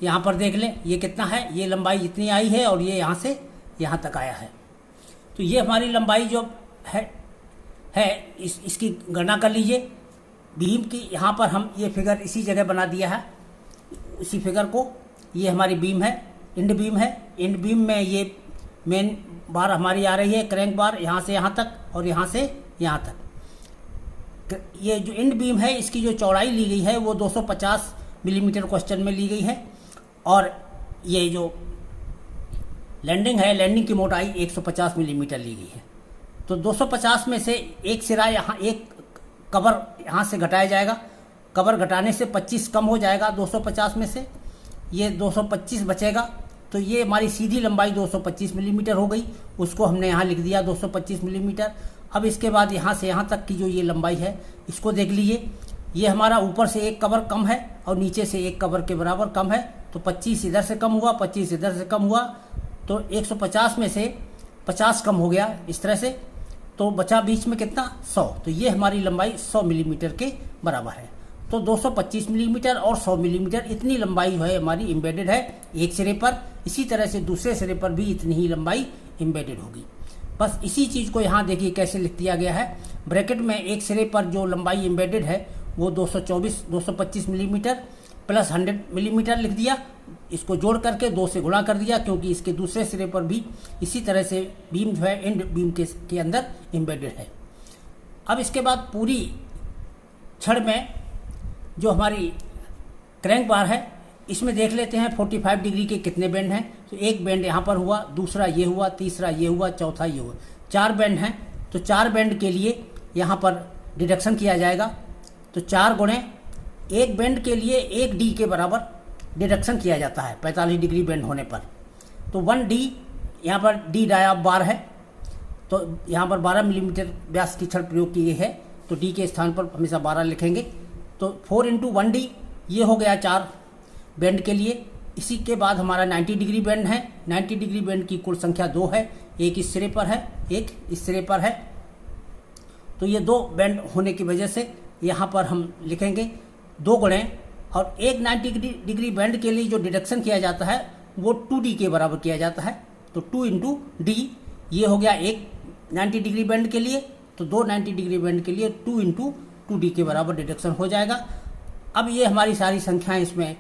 यहाँ पर देख लें, ये कितना है, ये लंबाई इतनी आई है, और ये यहाँ से यहाँ तक आया है। तो ये हमारी लंबाई जो है इसकी गणना कर लीजिए। बीम की यहाँ पर हम ये फिगर इसी जगह बना दिया है, इसी फिगर को। ये हमारी बीम है, एंड बीम है। एंड बीम में ये मेन बार हमारी आ रही है क्रैंक बार, यहाँ से यहाँ तक और यहाँ से यहाँ तक। ये जो एंड बीम है इसकी जो चौड़ाई ली गई है वो 250 मिलीमीटर क्वेश्चन में ली गई है, और ये जो लैंडिंग है, लैंडिंग की मोटाई 150 मिलीमीटर ली गई है। तो 250 में से एक सिरा यहाँ, एक कवर यहाँ से घटाया जाएगा। कवर घटाने से 25 कम हो जाएगा 250 में से, ये 225 बचेगा। तो ये हमारी सीधी लंबाई 225 मिलीमीटर हो गई, उसको हमने यहाँ लिख दिया 225 मिलीमीटर। अब इसके बाद यहाँ से यहाँ तक की जो ये लंबाई है इसको देख लीजिए, ये हमारा ऊपर से एक कवर कम है और नीचे से एक कवर के बराबर कम है। तो 25 इधर से कम हुआ, 25 इधर से कम हुआ, तो 150 में से 50 कम हो गया इस तरह से। तो बचा बीच में कितना, 100। तो ये हमारी लंबाई 100 मिलीमीटर के बराबर है। तो 225 मिलीमीटर और 100 मिलीमीटर इतनी लंबाई जो है हमारी एम्बेडेड है एक सिरे पर। इसी तरह से दूसरे सिरे पर भी इतनी ही लंबाई एम्बेडेड होगी। बस इसी चीज़ को यहाँ देखिए कैसे लिख दिया गया है। ब्रैकेट में एक सिरे पर जो लंबाई एम्बेडेड है वो 225 मिलीमीटर प्लस 100 मिलीमीटर लिख दिया। इसको जोड़ करके 2 से गुणा कर दिया, क्योंकि इसके दूसरे सिरे पर भी इसी तरह से बीम जो है एंड बीम के अंदर एम्बेडेड है। अब इसके बाद पूरी छड़ में जो हमारी क्रैंक बार है इसमें देख लेते हैं 45 डिग्री के कितने बेंड हैं। तो एक बेंड यहाँ पर हुआ, दूसरा ये हुआ, तीसरा ये हुआ, चौथा ये हुआ, 4 बेंड हैं। तो 4 बेंड के लिए यहाँ पर डिडक्शन किया जाएगा। तो 4 गुणे एक बेंड के लिए 1 डी के बराबर डिडक्शन किया जाता है 45 डिग्री बेंड होने पर। तो 1 डी, यहाँ पर डी डाया बार है, तो यहाँ पर 12 मिलीमीटर व्यास की छड़ प्रयोग की गई है, तो डी के स्थान पर हमेशा 12 लिखेंगे। तो 4 × 1 डी ये हो गया 4 बेंड के लिए। इसी के बाद हमारा 90 डिग्री बेंड है। 90 डिग्री बेंड की कुल संख्या 2 है, एक इस सिरे पर है, एक इस सिरे पर है। तो ये 2 बेंड होने की वजह से यहाँ पर हम लिखेंगे 2 गुणे, और एक 90 डिग्री बेंड के लिए जो डिडक्शन किया जाता है वो 2d के बराबर किया जाता है। तो 2 × d ये हो गया एक 90 डिग्री बेंड के लिए, तो 2 90 डिग्री बेंड के लिए 2 × 2d के बराबर डिडक्शन हो जाएगा। अब ये हमारी सारी संख्याएं इसमें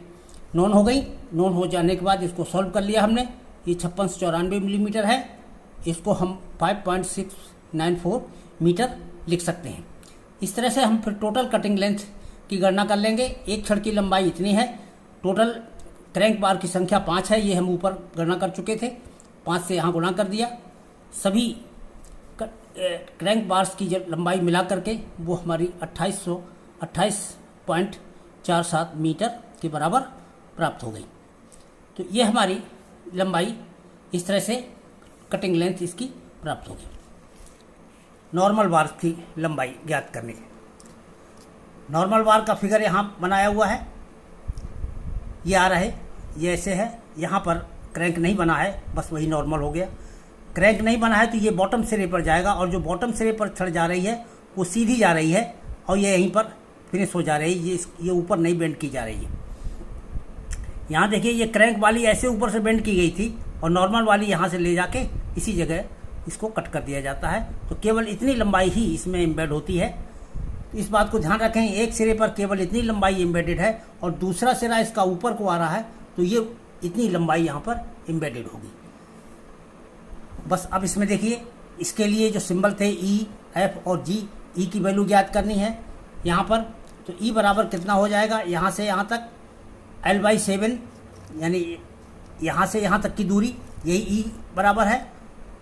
नोन हो गई। नोन हो जाने के बाद इसको सॉल्व कर लिया हमने। ये 5694 मिलीमीटर है, इसको हम 5.694 मीटर लिख सकते हैं। इस तरह से हम फिर टोटल कटिंग लेंथ की गणना कर लेंगे। एक छड़ की लंबाई इतनी है, टोटल क्रैंक बार की संख्या 5 है, ये हम ऊपर गणना कर चुके थे, 5 से यहाँ गुणा कर दिया। सभी क्रैंक बार्स की लंबाई मिला करके वो हमारी 28.47 मीटर के बराबर प्राप्त हो गई। तो ये हमारी लंबाई इस तरह से कटिंग लेंथ इसकी प्राप्त होगी। नॉर्मल बार की लंबाई ज्ञात करने की, नॉर्मल बार का फिगर यहाँ बनाया हुआ है, ये आ रहा है, ये ऐसे है। यहाँ पर क्रैंक नहीं बना है, बस वही नॉर्मल हो गया। क्रैंक नहीं बना है तो ये बॉटम सिरे पर जाएगा, और जो बॉटम सिरे पर छड़ जा रही है वो सीधी जा रही है और ये यहीं पर फिनिश हो जा रही है, ये ऊपर नहीं बेंड की जा रही है। यहाँ देखिए, ये क्रैंक वाली ऐसे ऊपर से बेंड की गई थी और नॉर्मल वाली यहाँ से ले जाके इसी जगह इसको कट कर दिया जाता है। तो केवल इतनी लंबाई ही इसमें एम्बेड होती है। इस बात को ध्यान रखें, एक सिरे पर केवल इतनी लंबाई एम्बेडेड है और दूसरा सिरा इसका ऊपर को आ रहा है, तो ये इतनी लंबाई यहाँ पर एम्बेडेड होगी। बस अब इसमें देखिए, इसके लिए जो सिंबल थे ई, एफ और जी, ई की वैल्यू ज्ञात करनी है यहाँ पर। तो ई बराबर कितना हो जाएगा, यहाँ से यहाँ तक L/7, यानी यहाँ से यहाँ तक की दूरी, यही ई बराबर है।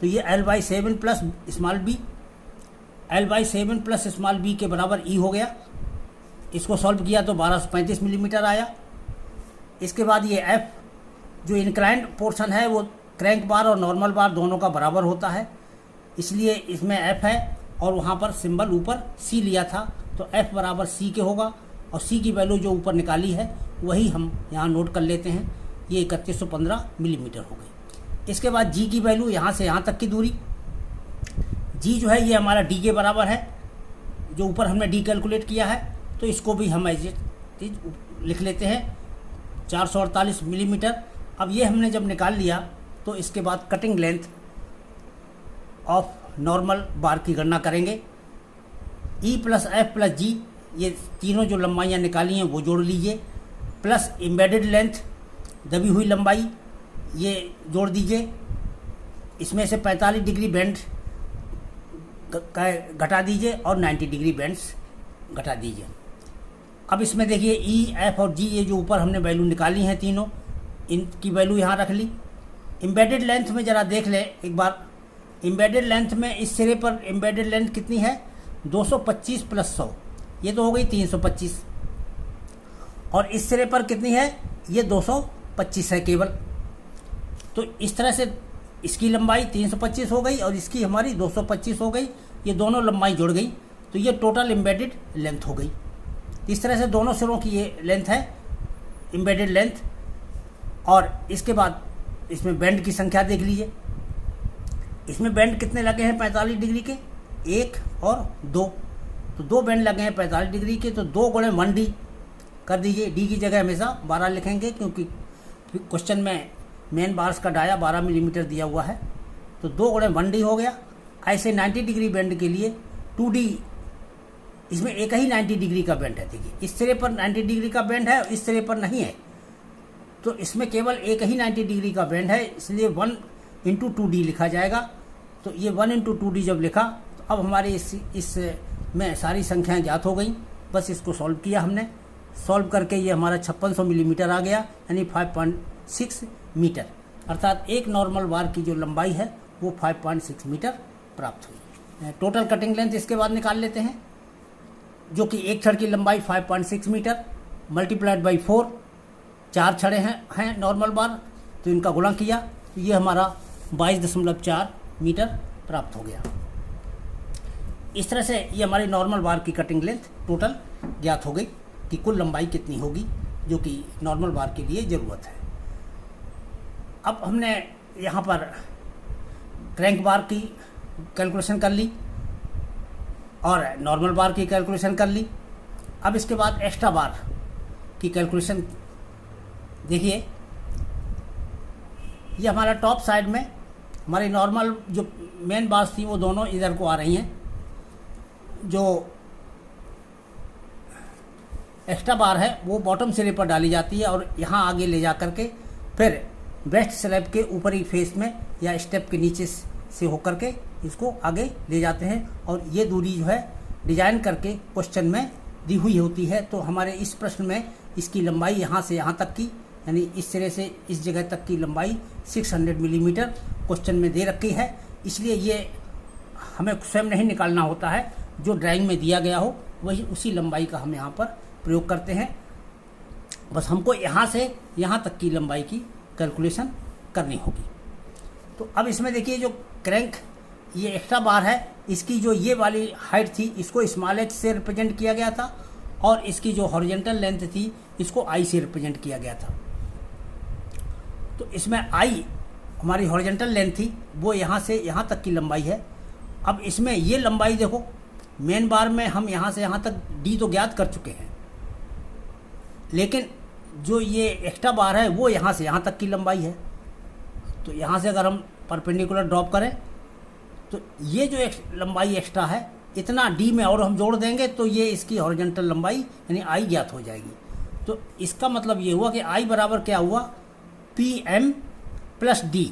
तो ये L/7 plus small B, L/7 plus small B के बराबर ई हो गया। इसको सॉल्व किया तो 1235 मिलीमीटर आया। इसके बाद ये एफ, जो इंक्लाइंड पोर्शन है वो क्रैंक बार और नॉर्मल बार दोनों का बराबर होता है, इसलिए इसमें एफ है, और वहाँ पर सिंबल ऊपर सी लिया था, तो एफ बराबर सी के होगा, और सी की वैल्यू जो ऊपर निकाली है वही हम यहाँ नोट कर लेते हैं, ये 3115 मिलीमीटर हो गई। इसके बाद जी की वैल्यू, यहाँ से यहाँ तक की दूरी, जी जो है ये हमारा डी के बराबर है, जो ऊपर हमने डी कैलकुलेट किया है, तो इसको भी हम एज इट लिख लेते हैं 448 मिलीमीटर। अब ये हमने जब निकाल लिया तो इसके बाद कटिंग लेंथ ऑफ नॉर्मल बार की गणना करेंगे। ई प्लस एफ प्लस जी, ये तीनों जो लंबाइयाँ निकाली हैं वो जोड़ लीजिए, प्लस एम्बेडेड लेंथ, दबी हुई लंबाई, ये जोड़ दीजिए। इसमें से 45 डिग्री बेंड घटा दीजिए और 90 डिग्री बेंड्स घटा दीजिए। अब इसमें देखिए, ई, एफ और जी, ये जो ऊपर हमने वैल्यू निकाली हैं तीनों, इनकी वैल्यू यहाँ रख ली। एम्बेडेड लेंथ में ज़रा देख लें एक बार, एम्बेडेड लेंथ में इस सिरे पर एम्बेडेड लेंथ कितनी है, 225 प्लस 100, ये तो हो गई 325, और इस सिरे पर कितनी है, ये 225 है केवल। तो इस तरह से इसकी लंबाई 325 हो गई और इसकी हमारी 225 हो गई, ये दोनों लंबाई जुड़ गई, तो ये टोटल एम्बेडेड लेंथ हो गई। इस तरह से दोनों सिरों की ये लेंथ है, एम्बेडेड लेंथ। और इसके बाद इसमें बेंड की संख्या देख लीजिए, इसमें बेंड कितने लगे हैं 45 डिग्री के, 1 और 2, तो 2 बेंड लगे हैं 45 डिग्री के, तो 2 गुणे 1D कर दीजिए। डी की जगह हमेशा 12 लिखेंगे, क्योंकि क्वेश्चन में मेन बार्स का डाया 12 मिलीमीटर दिया हुआ है, तो 2 गुणे 1D हो गया। ऐसे 90 डिग्री बेंड के लिए 2D, इसमें एक ही 90 डिग्री का बेंड है। देखिए, इस सिरे पर 90 डिग्री का बेंड है, इस सिरे पर नहीं है, तो इसमें केवल एक ही 90 डिग्री का बेंड है, इसलिए 1 × 2D लिखा जाएगा। तो ये 1 × 2D जब लिखा, तो अब हमारे इस में सारी संख्याएं ज्ञात हो गई। बस इसको सॉल्व किया हमने, सॉल्व करके ये हमारा 5600 मिलीमीटर आ गया, यानी 5.6 मीटर, अर्थात एक नॉर्मल बार की जो लंबाई है वो 5.6 मीटर प्राप्त हुई। टोटल कटिंग लेंथ इसके बाद निकाल लेते हैं, जो कि एक छड़ की लंबाई 5.6 मीटर मल्टीप्लाइड बाई 4, 4 छड़े हैं नॉर्मल बार, तो इनका गुणा किया तो ये हमारा 22.4 मीटर प्राप्त हो गया। इस तरह से ये हमारी नॉर्मल बार की कटिंग लेंथ टोटल ज्ञात हो गई कि कुल लंबाई कितनी होगी जो कि नॉर्मल बार के लिए ज़रूरत है। अब हमने यहाँ पर क्रैंक बार की कैलकुलेशन कर ली और नॉर्मल बार की कैलकुलेशन कर ली। अब इसके बाद एक्स्ट्रा बार की कैलकुलेशन देखिए, ये हमारा टॉप साइड में हमारी नॉर्मल जो मेन बार्स थी वो दोनों इधर को आ रही हैं, जो एक्स्ट्रा बार है वो बॉटम सिरे पर डाली जाती है और यहाँ आगे ले जा करके फिर बेस्ट स्लैब के ऊपरी फेस में या स्टेप के नीचे से होकर के इसको आगे ले जाते हैं। और ये दूरी जो है डिजाइन करके क्वेश्चन में दी हुई होती है। तो हमारे इस प्रश्न में इसकी लंबाई यहाँ से यहाँ तक की, यानी इस सिरे से इस जगह तक की लंबाई 600 मिलीमीटर क्वेश्चन में दे रखी है। इसलिए ये हमें स्वयं नहीं निकालना होता है, जो ड्राइंग में दिया गया हो वही उसी लंबाई का हम यहाँ पर प्रयोग करते हैं। बस हमको यहाँ से यहाँ तक की लंबाई की कैलकुलेशन करनी होगी। तो अब इसमें देखिए, जो क्रैंक ये एक्स्ट्रा बार है, इसकी जो ये वाली हाइट थी इसको स्मॉल h से रिप्रेजेंट किया गया था और इसकी जो हॉरिजॉन्टल लेंथ थी इसको I से रिप्रेजेंट किया गया था। तो इसमें I हमारी हॉरिजॉन्टल लेंथ थी, वो यहाँ से यहाँ तक की लंबाई है। अब इसमें ये लंबाई देखो, मेन बार में हम यहाँ से यहाँ तक D तो ज्ञात कर चुके हैं, लेकिन जो ये एक्स्ट्रा बार है वो यहाँ से यहाँ तक की लंबाई है। तो यहाँ से अगर हम परपेंडिकुलर ड्रॉप करें तो ये जो लंबाई एक्स्ट्रा है इतना D में और हम जोड़ देंगे तो ये इसकी हॉरिजॉन्टल लंबाई यानी I ज्ञात हो जाएगी। तो इसका मतलब ये हुआ कि I बराबर क्या हुआ, PM प्लस D,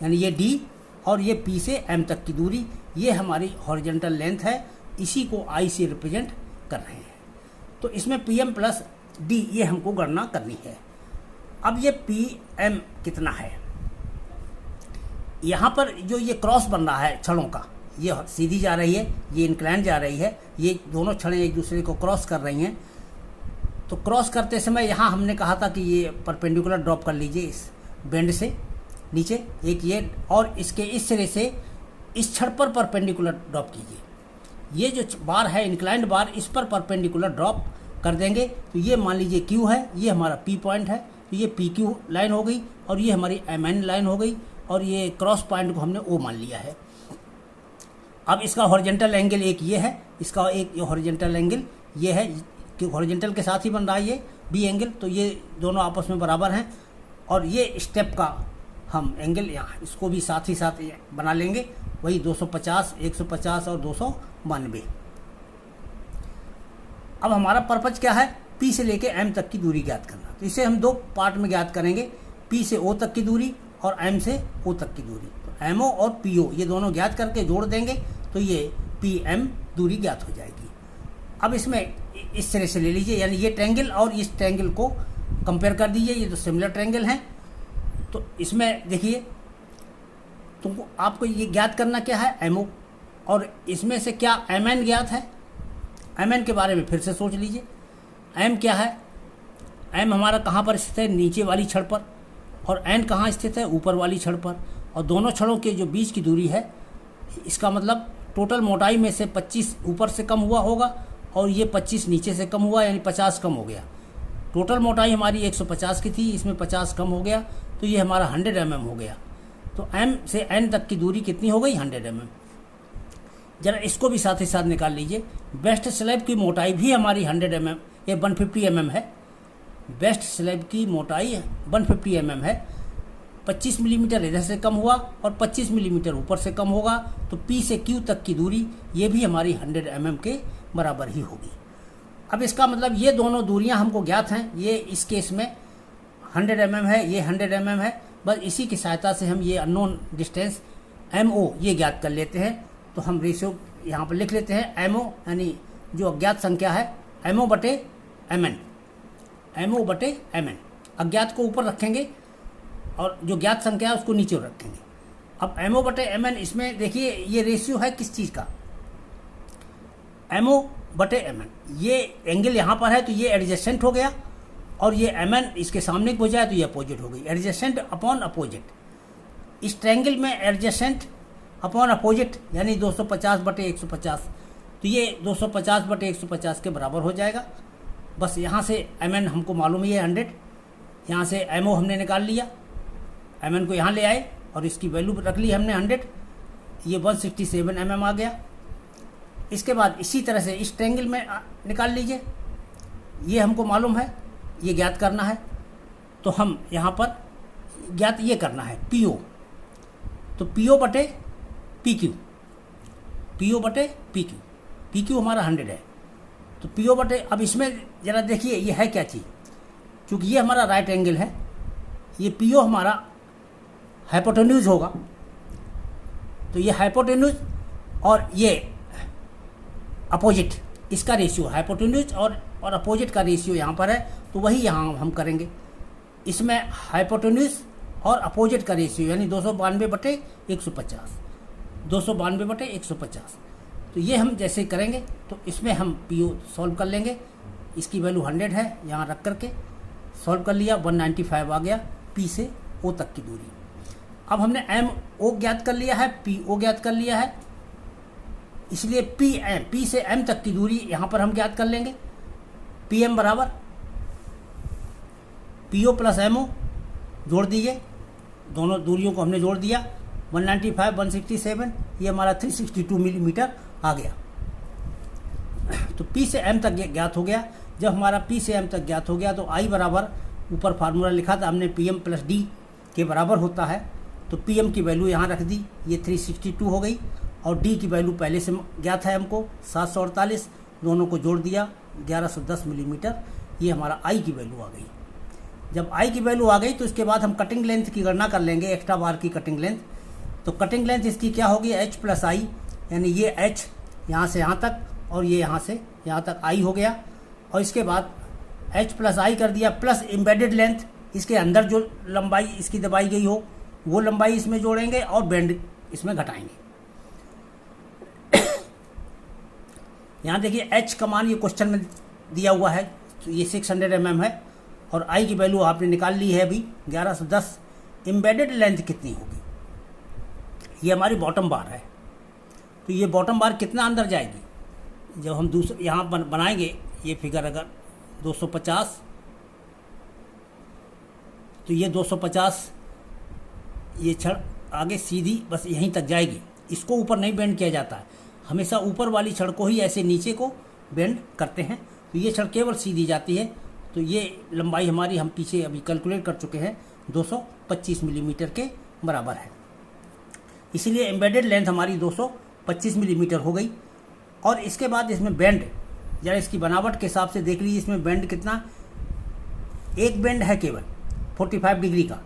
यानी ये D और ये P से M तक की दूरी, ये हमारी हॉरिजॉन्टल लेंथ है, इसी को I से रिप्रेजेंट कर रहे हैं। तो इसमें PM प्लस D ये हमको गणना करनी है। अब ये PM कितना है, यहाँ पर जो ये क्रॉस बन रहा है छड़ों का, ये सीधी जा रही है, ये इंक्लाइन जा रही है, ये दोनों छड़ें एक दूसरे को क्रॉस कर रही हैं। तो क्रॉस करते समय यहाँ हमने कहा था कि ये परपेंडिकुलर ड्रॉप कर लीजिए इस बेंड से नीचे एक ये, और इसके इस सिरे से इस छड़ पर परपेंडिकुलर ड्रॉप कीजिए। ये जो बार है इंक्लाइंड बार, इस पर परपेंडिकुलर ड्रॉप कर देंगे तो ये मान लीजिए Q है, ये हमारा P पॉइंट है, तो ये PQ लाइन हो गई और ये हमारी MN लाइन हो गई और ये क्रॉस पॉइंट को हमने O मान लिया है। अब इसका हॉरिजॉन्टल एंगल एक ये है, इसका एक ये हॉरिजॉन्टल एंगल ये है, कि हॉरिजॉन्टल के साथ ही बन रहा है ये B एंगल, तो ये दोनों आपस में बराबर हैं। और ये स्टेप का हम एंगल यहाँ इसको भी साथ ही साथ बना लेंगे, वही 250, 150 और 292। अब हमारा पर्पज क्या है, P से लेके M तक की दूरी ज्ञात करना। तो इसे हम दो पार्ट में ज्ञात करेंगे, P से O तक की दूरी और M से O तक की दूरी। तो MO और PO ये दोनों ज्ञात करके जोड़ देंगे तो ये PM दूरी ज्ञात हो जाएगी। अब इसमें इस तरह से ले लीजिए, यानी ये ट्रायंगल और इस ट्रायंगल को कंपेयर कर दीजिए, ये तो सिमिलर ट्रायंगल हैं। तो इसमें देखिए, तुमको आपको ये ज्ञात करना क्या है, MO, और इसमें से क्या MN ज्ञात है। MN के बारे में फिर से सोच लीजिए, M क्या है, M हमारा कहाँ पर स्थित है, नीचे वाली छड़ पर, और N कहाँ स्थित है, ऊपर वाली छड़ पर। और दोनों छड़ों के जो बीच की दूरी है, इसका मतलब टोटल मोटाई में से 25 ऊपर से कम हुआ होगा और ये 25 नीचे से कम हुआ, यानी 50 कम हो गया। टोटल मोटाई हमारी 150 की थी, इसमें 50 कम हो गया, तो ये हमारा 100 mm हो गया। तो M से N तक की दूरी कितनी हो गई, 100 mm। जरा इसको भी साथ ही साथ निकाल लीजिए। बेस्ट स्लैब की मोटाई भी हमारी 100 mm, ये 150 mm है। बेस्ट स्लैब की मोटाई 150 mm है। 25 मिलीमीटर इधर से कम हुआ और 25 मिलीमीटर ऊपर से कम होगा, तो P से Q तक की दूरी ये भी हमारी 100 mm के बराबर ही होगी। अब इसका मतलब ये दोनों दूरियां हमको ज्ञात हैं, ये इस केस में 100 mm है, ये 100 mm है। बस इसी की सहायता से हम ये अननोन डिस्टेंस MO ये ज्ञात कर लेते हैं। तो हम रेशियो यहाँ पर लिख लेते हैं, MO यानी जो अज्ञात संख्या है MO बटे MN, MO बटे MN। अज्ञात को ऊपर रखेंगे और जो ज्ञात संख्या है उसको नीचे रखेंगे। अब MO बटे MN, इसमें देखिए ये रेशियो है किस चीज़ का, MO बटे MN। ये एंगल यहाँ पर है तो ये एडजेसेंट हो गया, और ये MN इसके सामने हो जाए तो ये अपोजिट हो गई, एडजेसेंट अपॉन अपोजिट। इस ट्रायंगल में एडजेसेंट अपॉन अपोजिट यानी 250 बटे 150, तो ये 250 बटे 150 के बराबर हो जाएगा। बस यहाँ से MN हमको मालूम ही है 100, यहाँ से MO हमने निकाल लिया, MN को यहाँ ले आए और इसकी वैल्यू रख ली हमने 100, ये 167 mm आ गया। इसके बाद इसी तरह से इस ट्रायंगल में निकाल लीजिए, ये हमको मालूम है, ये ज्ञात करना है, तो हम यहाँ पर ज्ञात ये करना है PO, तो PO बटे PQ, PO बटे PQ हमारा 100 है, तो PO बटे, अब इसमें ज़रा देखिए ये है क्या चीज़, क्योंकि ये हमारा राइट एंगल है, ये PO हमारा हाइपोटेन्यूज होगा, तो ये हाइपोटेन्यूज और ये अपोजिट, इसका रेशियो हाइपोटेन्यूज और अपोजिट का रेशियो यहाँ पर है, तो वही यहाँ हम करेंगे। इसमें हाइपोटेन्यूज और अपोजिट का रेशियो यानी 292 बटे 150, 292 बटे 150, तो ये हम जैसे करेंगे तो इसमें हम PO सॉल्व कर लेंगे। इसकी वैल्यू 100 है, यहाँ रख करके सॉल्व कर लिया, 195 आ गया P से O तक की दूरी। अब हमने MO ज्ञात कर लिया है, PO ज्ञात कर लिया है, इसलिए P से M तक की दूरी यहाँ पर हम ज्ञात कर लेंगे। PM बराबर PO प्लस MO, जोड़ दीजिए, दोनों दूरियों को हमने जोड़ दिया, 195 167, ये हमारा 362 मिलीमीटर आ गया। तो P से M तक ज्ञात हो गया। जब हमारा P से M तक ज्ञात हो गया तो I बराबर, ऊपर फार्मूला लिखा था हमने PM प्लस D के बराबर होता है, तो PM की वैल्यू यहाँ रख दी, ये 362 हो गई, और D की वैल्यू पहले से ज्ञात है हमको 748, दोनों को जोड़ दिया 1110 मिलीमीटर, ये हमारा I की वैल्यू आ गई। जब I की वैल्यू आ गई तो इसके बाद हम कटिंग लेंथ की गणना कर लेंगे, एक्स्ट्रा बार की कटिंग लेंथ। तो कटिंग लेंथ इसकी क्या होगी, H प्लस I, यानी ये H यहाँ से यहाँ तक और ये यहाँ से यहाँ तक I हो गया, और इसके बाद H प्लस I कर दिया, प्लस एम्बेडेड लेंथ, इसके अंदर जो लंबाई इसकी दबाई गई हो वो लंबाई इसमें जोड़ेंगे और बेंड इसमें घटाएंगे। यहाँ देखिए H का मान ये क्वेश्चन में दिया हुआ है, तो ये 600 mm है, और I की वैल्यू आपने निकाल ली है अभी 1110। एम्बेडेड लेंथ कितनी होगी, ये हमारी बॉटम बार है, तो ये बॉटम बार कितना अंदर जाएगी, जब हम दूसरे यहाँ बनाएंगे ये फिगर, अगर 250, तो ये 250 ये छड़ आगे सीधी बस यहीं तक जाएगी, इसको ऊपर नहीं बेंड किया जाता है, हमेशा ऊपर वाली छड़ को ही ऐसे नीचे को बेंड करते हैं, तो ये छड़ केवल सीधी जाती है। तो ये लंबाई हमारी हम पीछे अभी कैलकुलेट कर चुके हैं 225 मिलीमीटर के बराबर है, इसीलिए एम्बेडेड लेंथ हमारी 225 मिलीमीटर हो गई। और इसके बाद इसमें बेंड, जरा इसकी बनावट के हिसाब से देख लीजिए, इसमें बेंड कितना, एक बेंड है केवल 45 डिग्री का,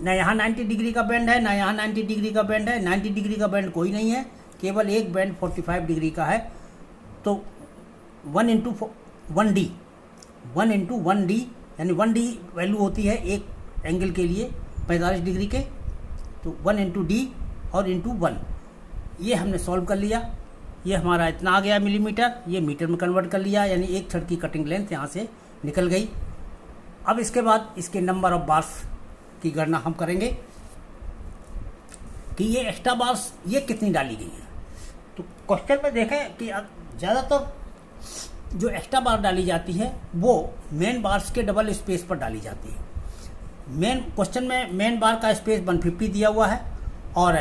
ना यहाँ 90 डिग्री का बेंड है, ना यहाँ 90 डिग्री का बेंड है, 90 डिग्री का बेंड कोई नहीं है, केवल एक बेंड 45 डिग्री का है। तो 1 इंटू 1D, 1 इंटू 1D, यानी 1D वैल्यू होती है एक एंगल के लिए 45 डिग्री के, तो 1 इंटू D और इंटू 1, ये हमने सॉल्व कर लिया, ये हमारा इतना आ गया मिलीमीटर, ये मीटर में कन्वर्ट कर लिया, यानी एक छड़ की कटिंग लेंथ यहाँ से निकल गई। अब इसके बाद इसके नंबर ऑफ बार्स की गणना हम करेंगे कि ये एक्स्ट्रा बार्स ये कितनी डाली गई है। तो क्वेश्चन में देखें कि ज़्यादातर जो एक्स्ट्रा बार डाली जाती है वो मेन बार्स के डबल स्पेस पर डाली जाती है। मेन क्वेश्चन में मेन बार का स्पेस 150 दिया हुआ है, और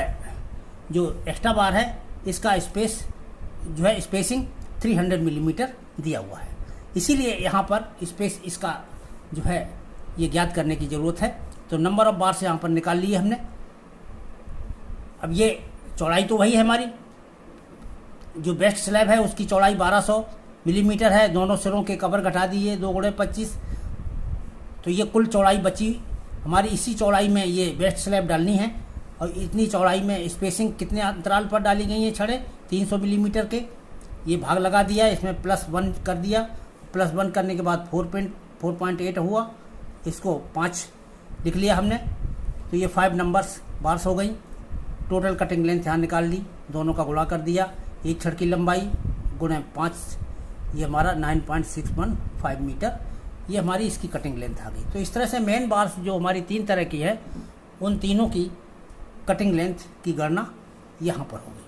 जो एक्स्ट्रा बार है इसका स्पेस जो है स्पेसिंग 300 मिलीमीटर दिया हुआ है, इसीलिए यहाँ पर स्पेस इसका जो है ये ज्ञात करने की ज़रूरत है। तो नंबर ऑफ बार्स यहाँ पर निकाल लिए हमने। अब ये चौड़ाई तो वही है हमारी, जो बेस्ट स्लैब है उसकी चौड़ाई 1200 मिलीमीटर है, दोनों सिरों के कवर घटा दिए 2 गुणे 25, तो ये कुल चौड़ाई बची हमारी। इसी चौड़ाई में ये बेस्ट स्लैब डालनी है, और इतनी चौड़ाई में स्पेसिंग कितने अंतराल पर डाली गई है छड़ें, 300 मिलीमीटर के, ये भाग लगा दिया, इसमें +1 कर दिया, +1 करने के बाद 4.8 हुआ, इसको 5 लिख लिया हमने, तो ये 5 नंबर्स बार्स हो गई। टोटल कटिंग लेंथ यहाँ निकाल ली, दोनों का गुणा कर दिया, एक छड़ की लंबाई गुणे 5, ये हमारा 9.615 मीटर, ये हमारी इसकी कटिंग लेंथ आ गई। तो इस तरह से मेन बार्स जो हमारी 3 तरह की है, उन तीनों की कटिंग लेंथ की गणना यहाँ पर होगी।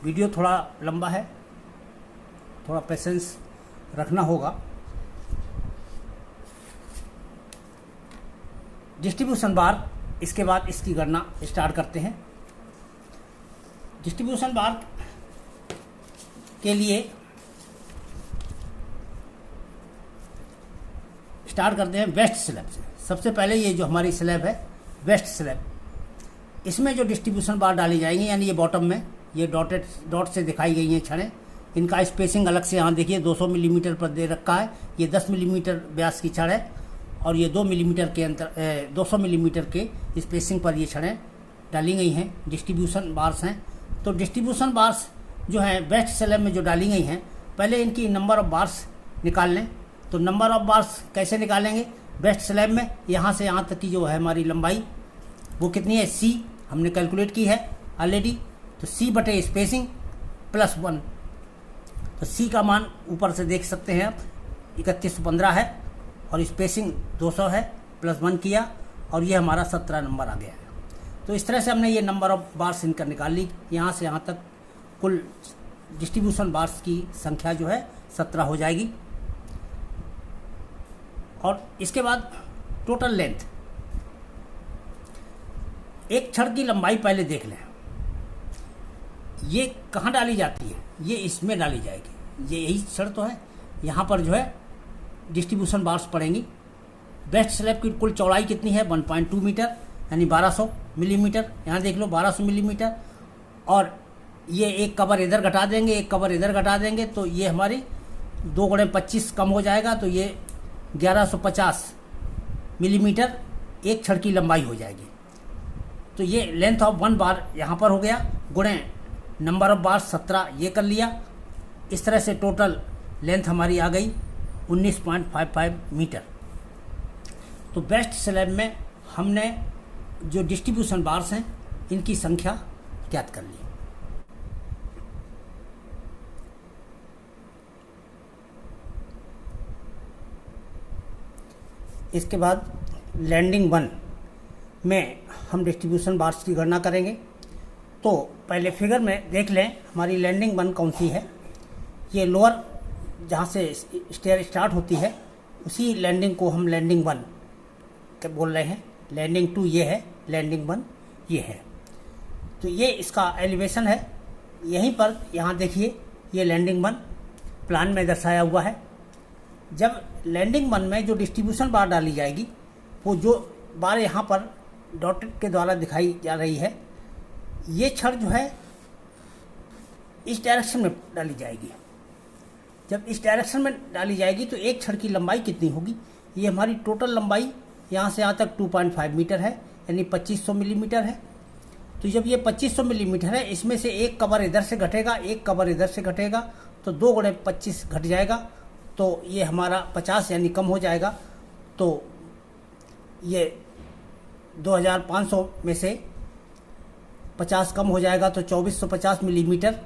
वीडियो थोड़ा लंबा है, थोड़ा पेशेंस रखना होगा। डिस्ट्रीब्यूशन बार, इसके बाद इसकी गणना स्टार्ट करते हैं। डिस्ट्रीब्यूशन बार के लिए स्टार्ट करते हैं वेस्ट स्लैब से। सबसे पहले ये जो हमारी स्लैब है वेस्ट स्लैब, इसमें जो डिस्ट्रीब्यूशन बार डाली जाएंगी, यानी ये बॉटम में ये डॉट से दिखाई गई हैं छड़ें, इनका स्पेसिंग अलग से यहाँ देखिए 200 मिलीमीटर पर दे रखा है। ये 10 मिलीमीटर व्यास की छड़ है और ये 2 मिलीमीटर के अंतर 200 मिलीमीटर के स्पेसिंग पर ये छड़ें डाली गई हैं, डिस्ट्रीब्यूशन बार्स हैं। तो डिस्ट्रीब्यूशन बार्स जो हैं वेस्ट स्लैब में जो डाली गई हैं, पहले इनकी नंबर ऑफ बार्स निकाल लें। तो नंबर ऑफ बार्स कैसे निकालेंगे? वेस्ट स्लैब में यहाँ से यहाँ तक की जो है हमारी लंबाई वो कितनी है, सी हमने कैलकुलेट की है ऑलरेडी। तो सी बटे स्पेसिंग प्लस 1, तो सी का मान ऊपर से देख सकते हैं आप 3115 है और स्पेसिंग 200 है, प्लस 1 किया और ये हमारा 17 नंबर आ गया है। तो इस तरह से हमने ये नंबर ऑफ बार्स इनका निकाल ली। यहाँ से यहाँ तक कुल डिस्ट्रीब्यूशन बार्स की संख्या जो है 17 हो जाएगी। और इसके बाद टोटल लेंथ, एक छड़ की लंबाई पहले देख लें, ये कहाँ डाली जाती है, ये इसमें डाली जाएगी। ये यही छड़ तो है, यहाँ पर जो है डिस्ट्रीब्यूशन बार्स पड़ेंगी। वेस्ट स्लैब की कुल चौड़ाई कितनी है, 1.2 मीटर यानी 1200 मिलीमीटर। यहाँ देख लो 1200 मिलीमीटर, और ये एक कवर इधर घटा देंगे, एक कवर इधर घटा देंगे, तो ये हमारी 2 गुणे 25 कम हो जाएगा, तो ये 1150 मिलीमीटर एक छड़ की लंबाई हो जाएगी। तो ये लेंथ ऑफ 1 बार यहाँ पर हो गया, गुणे नंबर ऑफ बार 17 ये कर लिया। इस तरह से टोटल लेंथ हमारी आ गई 19.55 मीटर। तो वेस्ट स्लैब में हमने जो डिस्ट्रीब्यूशन बार्स हैं इनकी संख्या ज्ञात कर ली। इसके बाद लैंडिंग 1 में हम डिस्ट्रीब्यूशन बार्स की गणना करेंगे। तो पहले फिगर में देख लें हमारी लैंडिंग 1 कौन सी है। ये लोअर जहाँ से स्टेयर स्टार्ट होती है उसी लैंडिंग को हम लैंडिंग 1 क्या बोल रहे हैं। लैंडिंग 2 ये है, लैंडिंग 1 ये है। तो ये इसका एलिवेशन है। यहीं पर यहाँ देखिए ये लैंडिंग 1 प्लान में दर्शाया हुआ है। जब लैंडिंग 1 में जो डिस्ट्रीब्यूशन बार डाली जाएगी, वो जो बार यहाँ पर डॉटेड के द्वारा दिखाई जा रही है, ये छड़ जो है इस डायरेक्शन में डाली जाएगी। जब इस डायरेक्शन में डाली जाएगी तो एक छड़ की लंबाई कितनी होगी, ये हमारी टोटल लंबाई यहाँ से यहाँ तक 2.5 मीटर है, यानी 2500 मिलीमीटर है। तो जब ये 2500 मिलीमीटर है, इसमें से एक कवर इधर से घटेगा, एक कवर इधर से घटेगा, तो 2 गुणे 25 घट जाएगा, तो ये हमारा 50 यानी कम हो जाएगा। तो ये 2500 में से 50 कम हो जाएगा, तो 2450 मिलीमीटर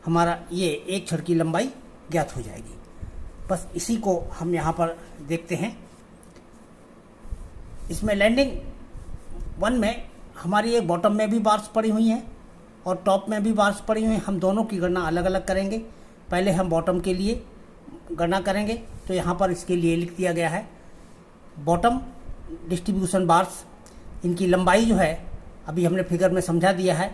हमारा ये एक छड़ की लंबाई ज्ञात हो जाएगी। बस इसी को हम यहाँ पर देखते हैं। इसमें लैंडिंग 1 में हमारी एक बॉटम में भी बार्स पड़ी हुई हैं और टॉप में भी बार्स पड़ी हुई हैं। हम दोनों की गणना अलग अलग करेंगे। पहले हम बॉटम के लिए गणना करेंगे, तो यहाँ पर इसके लिए लिख दिया गया है बॉटम डिस्ट्रीब्यूशन बार्स। इनकी लंबाई जो है अभी हमने फिगर में समझा दिया है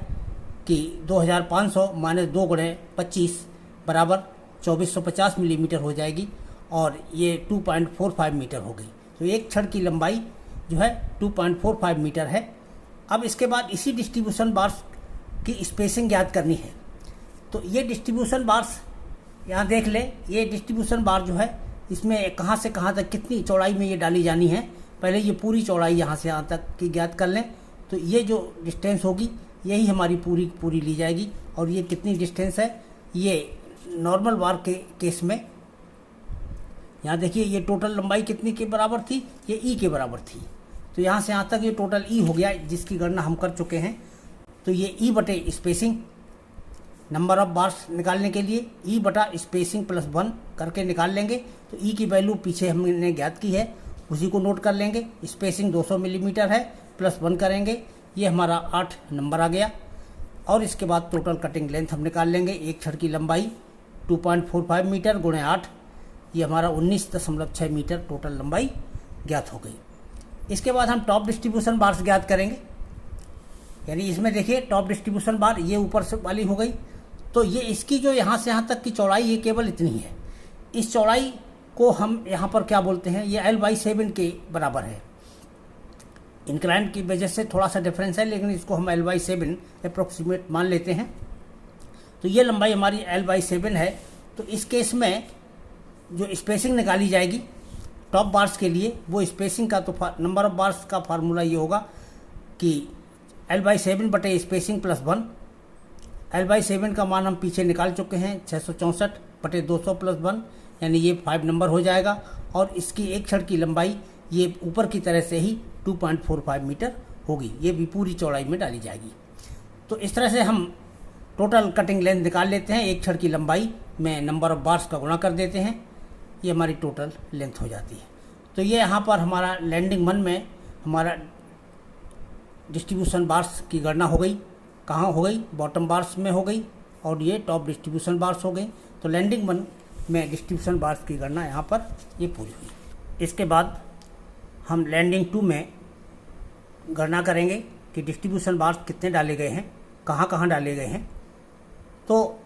कि 2500 माइनस 2 गुणे 25 बराबर 2450 मिलीमीटर हो जाएगी, और ये 2.45 मीटर हो गई। तो एक छड़ की लंबाई जो है 2.45 मीटर है। अब इसके बाद इसी डिस्ट्रीब्यूशन बार्स की स्पेसिंग ज्ञात करनी है। तो ये डिस्ट्रीब्यूशन बार्स यहाँ देख लें, ये डिस्ट्रीब्यूशन बार जो है इसमें कहाँ से कहाँ तक कितनी चौड़ाई में ये डाली जानी है। पहले ये पूरी चौड़ाई यहाँ से यहाँ तक की ज्ञात कर लें। तो ये जो डिस्टेंस होगी यही हमारी पूरी ली जाएगी। और ये कितनी डिस्टेंस है, ये नॉर्मल बार के केस में यहाँ देखिए ये टोटल लंबाई कितनी के बराबर थी, ये ई के बराबर थी। तो यहाँ से यहाँ तक ये टोटल ई हो गया, जिसकी गणना हम कर चुके हैं। तो ये ई बटे स्पेसिंग, नंबर ऑफ बार्स निकालने के लिए ई बटा स्पेसिंग प्लस 1 करके निकाल लेंगे। तो ई की वैल्यू पीछे हमने ज्ञात की है, उसी को नोट कर लेंगे। स्पेसिंग 200 मिलीमीटर है, प्लस 1 करेंगे, ये हमारा 8 नंबर आ गया। और इसके बाद टोटल कटिंग लेंथ हम निकाल लेंगे। एक छड़ की लंबाई 2.45 मीटर गुणे 8, ये हमारा 19.6 मीटर टोटल लंबाई ज्ञात हो गई। इसके बाद हम टॉप डिस्ट्रीब्यूशन बार्स ज्ञात करेंगे। यानी इसमें देखिए टॉप डिस्ट्रीब्यूशन बार ये ऊपर से वाली हो गई, तो ये इसकी जो यहाँ से यहाँ तक की चौड़ाई ये केवल इतनी है। इस चौड़ाई को हम यहाँ पर क्या बोलते हैं, ये L/7 के बराबर है। इंक्लाइन की वजह से थोड़ा सा डिफरेंस है, लेकिन इसको हम L/7 अप्रोक्सीमेट मान लेते हैं। तो ये लंबाई हमारी L/7 है। तो इस केस में जो स्पेसिंग निकाली जाएगी टॉप बार्स के लिए, वो स्पेसिंग का तो नंबर ऑफ बार्स का फार्मूला ये होगा कि L/7 बटे स्पेसिंग प्लस 1। L/7 का मान हम पीछे निकाल चुके हैं, 664 बटे 200 प्लस 1, यानी ये 5 नंबर हो जाएगा। और इसकी एक छड़ की लंबाई ये ऊपर की तरह से ही 2.45 मीटर होगी, ये भी पूरी चौड़ाई में डाली जाएगी। तो इस तरह से हम टोटल कटिंग लेंथ निकाल लेते हैं। एक छड़ की लंबाई में नंबर ऑफ बार्स का गुणा कर देते हैं, ये हमारी टोटल लेंथ हो जाती है। तो ये यहाँ पर हमारा लैंडिंग 1 में हमारा डिस्ट्रीब्यूशन बार्स की गणना हो गई। कहाँ हो गई, बॉटम बार्स में हो गई, और ये टॉप डिस्ट्रीब्यूशन बार्स हो गई। तो लैंडिंग 1 में डिस्ट्रीब्यूशन बार्स की गणना यहाँ पर ये पूरी हुई। इसके बाद हम लैंडिंग 2 में गणना करेंगे कि डिस्ट्रीब्यूशन बार्स कितने डाले गए हैं, कहाँ कहाँ डाले गए हैं। तो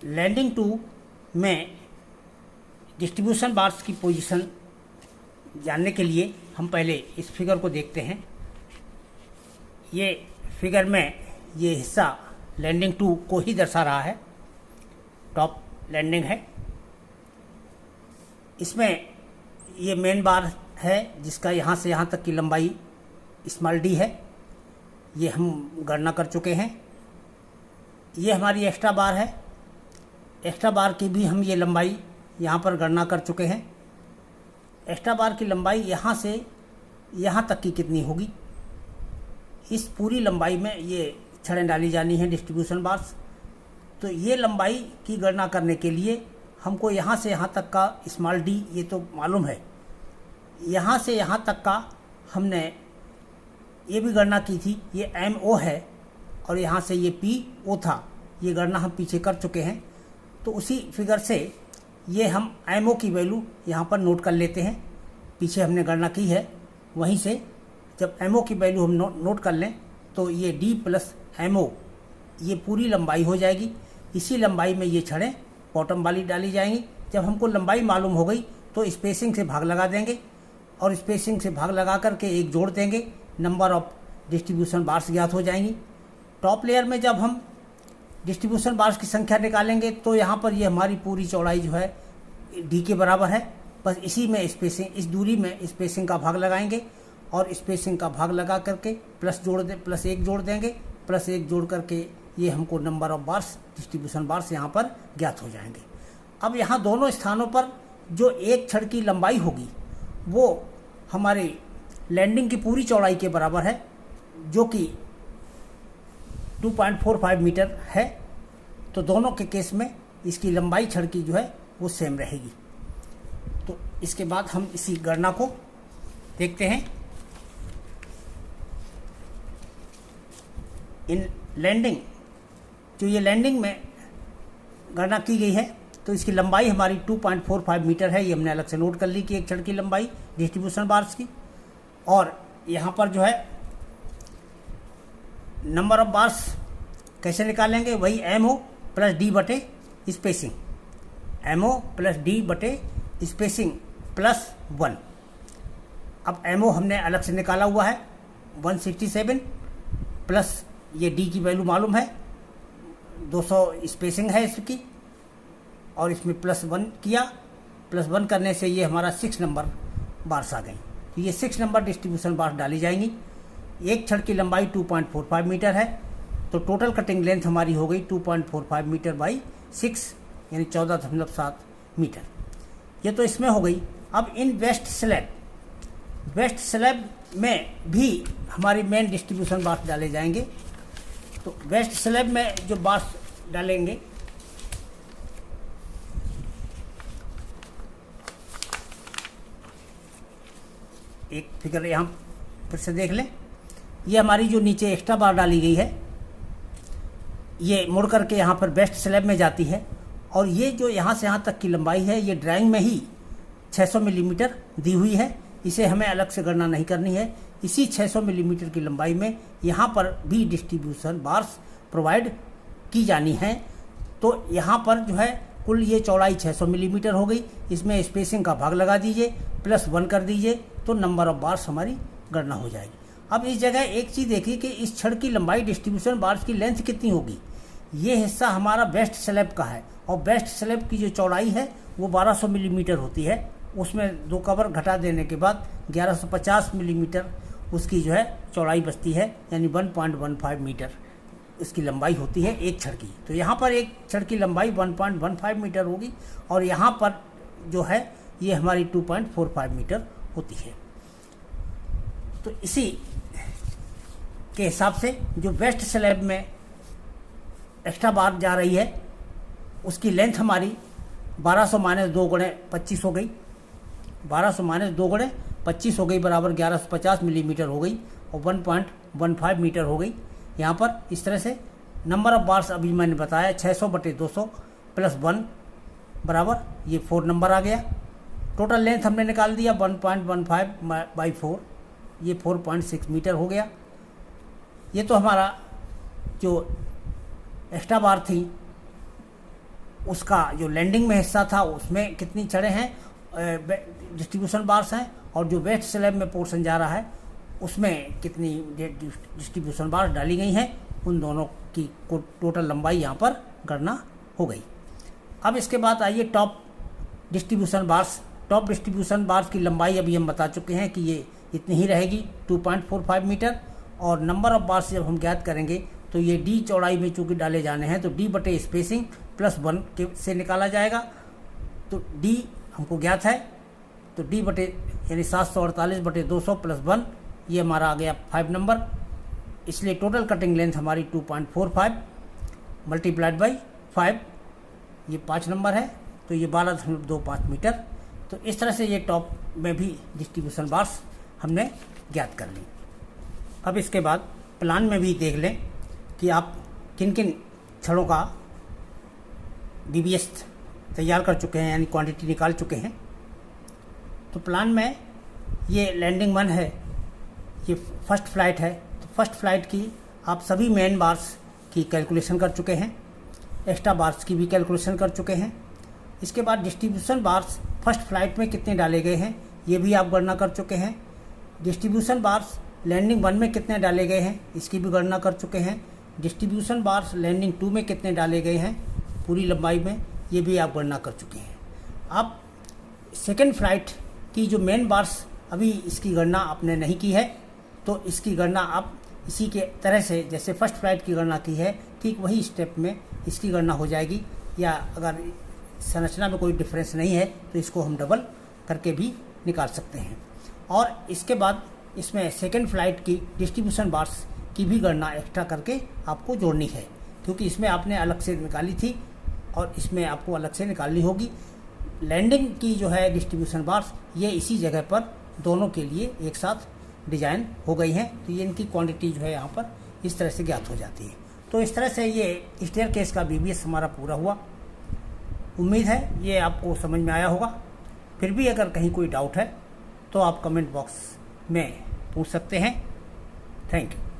लैंडिंग 2 में डिस्ट्रीब्यूशन बार्स की पोजीशन जानने के लिए हम पहले इस फिगर को देखते हैं। ये फिगर में ये हिस्सा लैंडिंग 2 को ही दर्शा रहा है, टॉप लैंडिंग है। इसमें ये मेन बार है जिसका यहाँ से यहाँ तक की लंबाई स्मॉल डी है, ये हम गणना कर चुके हैं। ये हमारी एक्स्ट्रा बार है, एक्स्ट्रा बार की भी हम ये लंबाई यहाँ पर गणना कर चुके हैं। एक्स्ट्रा बार की लंबाई यहाँ से यहाँ तक की कितनी होगी, इस पूरी लंबाई में ये छड़ें डाली जानी है डिस्ट्रीब्यूशन बार्स। तो ये लंबाई की गणना करने के लिए हमको यहाँ से यहाँ तक का स्मॉल डी ये तो मालूम है, यहाँ से यहाँ तक का हमने ये भी गणना की थी, ये MO है, और यहाँ से ये PO था, ये गणना हम पीछे कर चुके हैं। तो उसी फिगर से ये हम MO की वैल्यू यहाँ पर नोट कर लेते हैं, पीछे हमने गणना की है। वहीं से जब MO की वैल्यू हम नोट कर लें तो ये D प्लस MO ये पूरी लंबाई हो जाएगी। इसी लंबाई में ये छड़ें बॉटम वाली डाली जाएंगी। जब हमको लंबाई मालूम हो गई तो स्पेसिंग से भाग लगा देंगे, और स्पेसिंग से भाग लगा करके एक जोड़ देंगे, नंबर ऑफ डिस्ट्रीब्यूशन बार्स ज्ञात हो जाएंगी। टॉप लेयर में जब हम डिस्ट्रीब्यूशन बार्स की संख्या निकालेंगे तो यहाँ पर ये हमारी पूरी चौड़ाई जो है D के बराबर है। बस इसी में स्पेसिंग, इस दूरी में स्पेसिंग का भाग लगाएंगे, और स्पेसिंग का भाग लगा करके प्लस एक जोड़ देंगे, प्लस एक जोड़ करके ये हमको number of bars distribution bars यहाँ पर ज्ञात हो जाएंगे। अब यहाँ दोनों स्थानों पर जो एक छड़ की लंबाई होगी वो हमारे लैंडिंग की पूरी चौड़ाई के बराबर है, जो कि 2.45 मीटर है। तो दोनों के केस में इसकी लंबाई छड़ की जो है वो सेम रहेगी। तो इसके बाद हम इसी गणना को देखते हैं। इन लैंडिंग, जो ये लैंडिंग में गणना की गई है, तो इसकी लंबाई हमारी 2.45 मीटर है, ये हमने अलग से नोट कर ली कि एक छड़ की लंबाई डिस्ट्रीब्यूशन बार्स की। और यहाँ पर जो है नंबर ऑफ बार्स कैसे निकालेंगे, वही MO प्लस D बटे स्पेसिंग, MO प्लस D बटे स्पेसिंग प्लस 1। अब MO हमने अलग से निकाला हुआ है 167, प्लस ये D की वैल्यू मालूम है 200 स्पेसिंग है इसकी, और इसमें प्लस 1 किया, प्लस 1 करने से ये हमारा 6 नंबर बार्स आ गई। तो ये 6 नंबर डिस्ट्रीब्यूशन बार्स डाली जाएंगी। एक छड़ की लंबाई 2.45 मीटर है, तो टोटल कटिंग लेंथ हमारी हो गई 2.45 मीटर बाई 6, यानी 14.7 मीटर। ये तो इसमें हो गई। अब इन वेस्ट स्लैब में भी हमारी मेन डिस्ट्रीब्यूशन बार्स डाले जाएंगे। तो वेस्ट स्लैब में जो बार्स डालेंगे, एक फिगर यहाँ फिर से देख लें। ये हमारी जो नीचे एक्स्ट्रा बार डाली गई है, ये मुड़ करके यहाँ पर वेस्ट स्लैब में जाती है, और ये जो यहाँ से यहाँ तक की लंबाई है, ये ड्राइंग में ही 600 मिलीमीटर दी हुई है। इसे हमें अलग से गणना नहीं करनी है। इसी 600 मिलीमीटर की लंबाई में यहाँ पर भी डिस्ट्रीब्यूशन बार्स प्रोवाइड की जानी है। तो यहाँ पर जो है कुल ये चौड़ाई 600 मिलीमीटर हो गई। इसमें स्पेसिंग का भाग लगा दीजिए, +1 कर दीजिए, तो नंबर ऑफ बार्स हमारी गणना हो जाएगी। अब इस जगह एक चीज़ देखिए कि इस छड़ की लंबाई डिस्ट्रीब्यूशन बार्स की लेंथ कितनी होगी। ये हिस्सा हमारा वेस्ट स्लैब का है, और वेस्ट स्लैब की जो चौड़ाई है वो 1200 मिलीमीटर होती है। उसमें 2 कवर घटा देने के बाद 1150 मिलीमीटर उसकी जो है चौड़ाई बचती है, यानी 1.15 मीटर इसकी लंबाई होती है एक छड़ की। तो यहाँ पर एक छड़ की लंबाई 1.15 मीटर होगी, और यहाँ पर जो है ये हमारी 2.45 मीटर होती है। तो इसी के हिसाब से जो वेस्ट स्लैब में एक्स्ट्रा बार जा रही है उसकी लेंथ हमारी 1200 - 2 × 25 हो गई। 1200 - 2 × 25 हो गई, बराबर 1150 मिलीमीटर हो गई, और 1.15 मीटर हो गई। यहाँ पर इस तरह से नंबर ऑफ बार्स अभी मैंने बताया 600/200 +1 बराबर ये 4 नंबर आ गया। टोटल लेंथ हमने निकाल दिया 1.15/4, ये 4.6 मीटर हो गया। ये तो हमारा जो एक्स्ट्रा बार थी उसका जो लैंडिंग में हिस्सा था उसमें कितनी छड़ें हैं, डिस्ट्रीब्यूशन बार्स हैं, और जो वेस्ट स्लैब में पोर्शन जा रहा है उसमें कितनी डिस्ट्रीब्यूशन बार्स डाली गई हैं, उन दोनों की टोटल लंबाई यहाँ पर गणना हो गई। अब इसके बाद आइए top distribution bars. Top distribution bars की लंबाई अभी हम बता चुके हैं कि ये इतनी ही रहेगी, 2.45 मीटर। और नंबर ऑफ बार्स जब हम ज्ञात करेंगे तो ये डी चौड़ाई में चूँकि डाले जाने हैं, तो D स्पेसिंग +1 से निकाला जाएगा। तो D हमको ज्ञात है, तो D यानी 748/200 +1, ये हमारा आ गया 5 नंबर। इसलिए टोटल कटिंग लेंथ हमारी 2.45 × 5, ये 5 नंबर है, तो ये 12.25 मीटर। तो इस तरह से ये टॉप में भी डिस्ट्रीब्यूशन बार्स हमने ज्ञात कर ली। अब इसके बाद प्लान में भी देख लें कि आप किन किन छड़ों का BBS तैयार कर चुके हैं, यानी क्वांटिटी निकाल चुके हैं। तो प्लान में ये लैंडिंग 1 है, ये फर्स्ट फ्लाइट है। तो फर्स्ट फ्लाइट की आप सभी मेन बार्स की कैलकुलेशन कर चुके हैं, एक्स्ट्रा बार्स की भी कैलकुलेशन कर चुके हैं। इसके बाद डिस्ट्रीब्यूशन बार्स फर्स्ट फ्लाइट में कितने डाले गए हैं ये भी आप गणना कर चुके हैं। डिस्ट्रीब्यूशन बार्स लैंडिंग 1 में कितने डाले गए हैं इसकी भी गणना कर चुके हैं। डिस्ट्रीब्यूशन बार्स लैंडिंग 2 में कितने डाले गए हैं पूरी लंबाई में, ये भी आप गणना कर चुके हैं। अब सेकेंड फ्लाइट की जो मेन बार्स अभी इसकी गणना आपने नहीं की है, तो इसकी गणना आप इसी के तरह से जैसे फर्स्ट फ्लाइट की गणना की है, ठीक वही स्टेप में इसकी गणना हो जाएगी। या अगर संरचना में कोई डिफरेंस नहीं है तो इसको हम डबल करके भी निकाल सकते हैं। और इसके बाद इसमें सेकेंड फ्लाइट की डिस्ट्रीब्यूशन बार्स की भी गणना एक्स्ट्रा करके आपको जोड़नी है, क्योंकि इसमें आपने अलग से निकाली थी और इसमें आपको अलग से निकालनी होगी। लैंडिंग की जो है डिस्ट्रीब्यूशन बार्स ये इसी जगह पर दोनों के लिए एक साथ डिजाइन हो गई हैं, तो ये इनकी क्वांटिटी जो है यहाँ पर इस तरह से ज्ञात हो जाती है। तो इस तरह से ये स्टेयरकेस का BBS हमारा पूरा हुआ। उम्मीद है ये आपको समझ में आया होगा। फिर भी अगर कहीं कोई डाउट है तो आप कमेंट बॉक्स में पूछ सकते हैं। Thank you.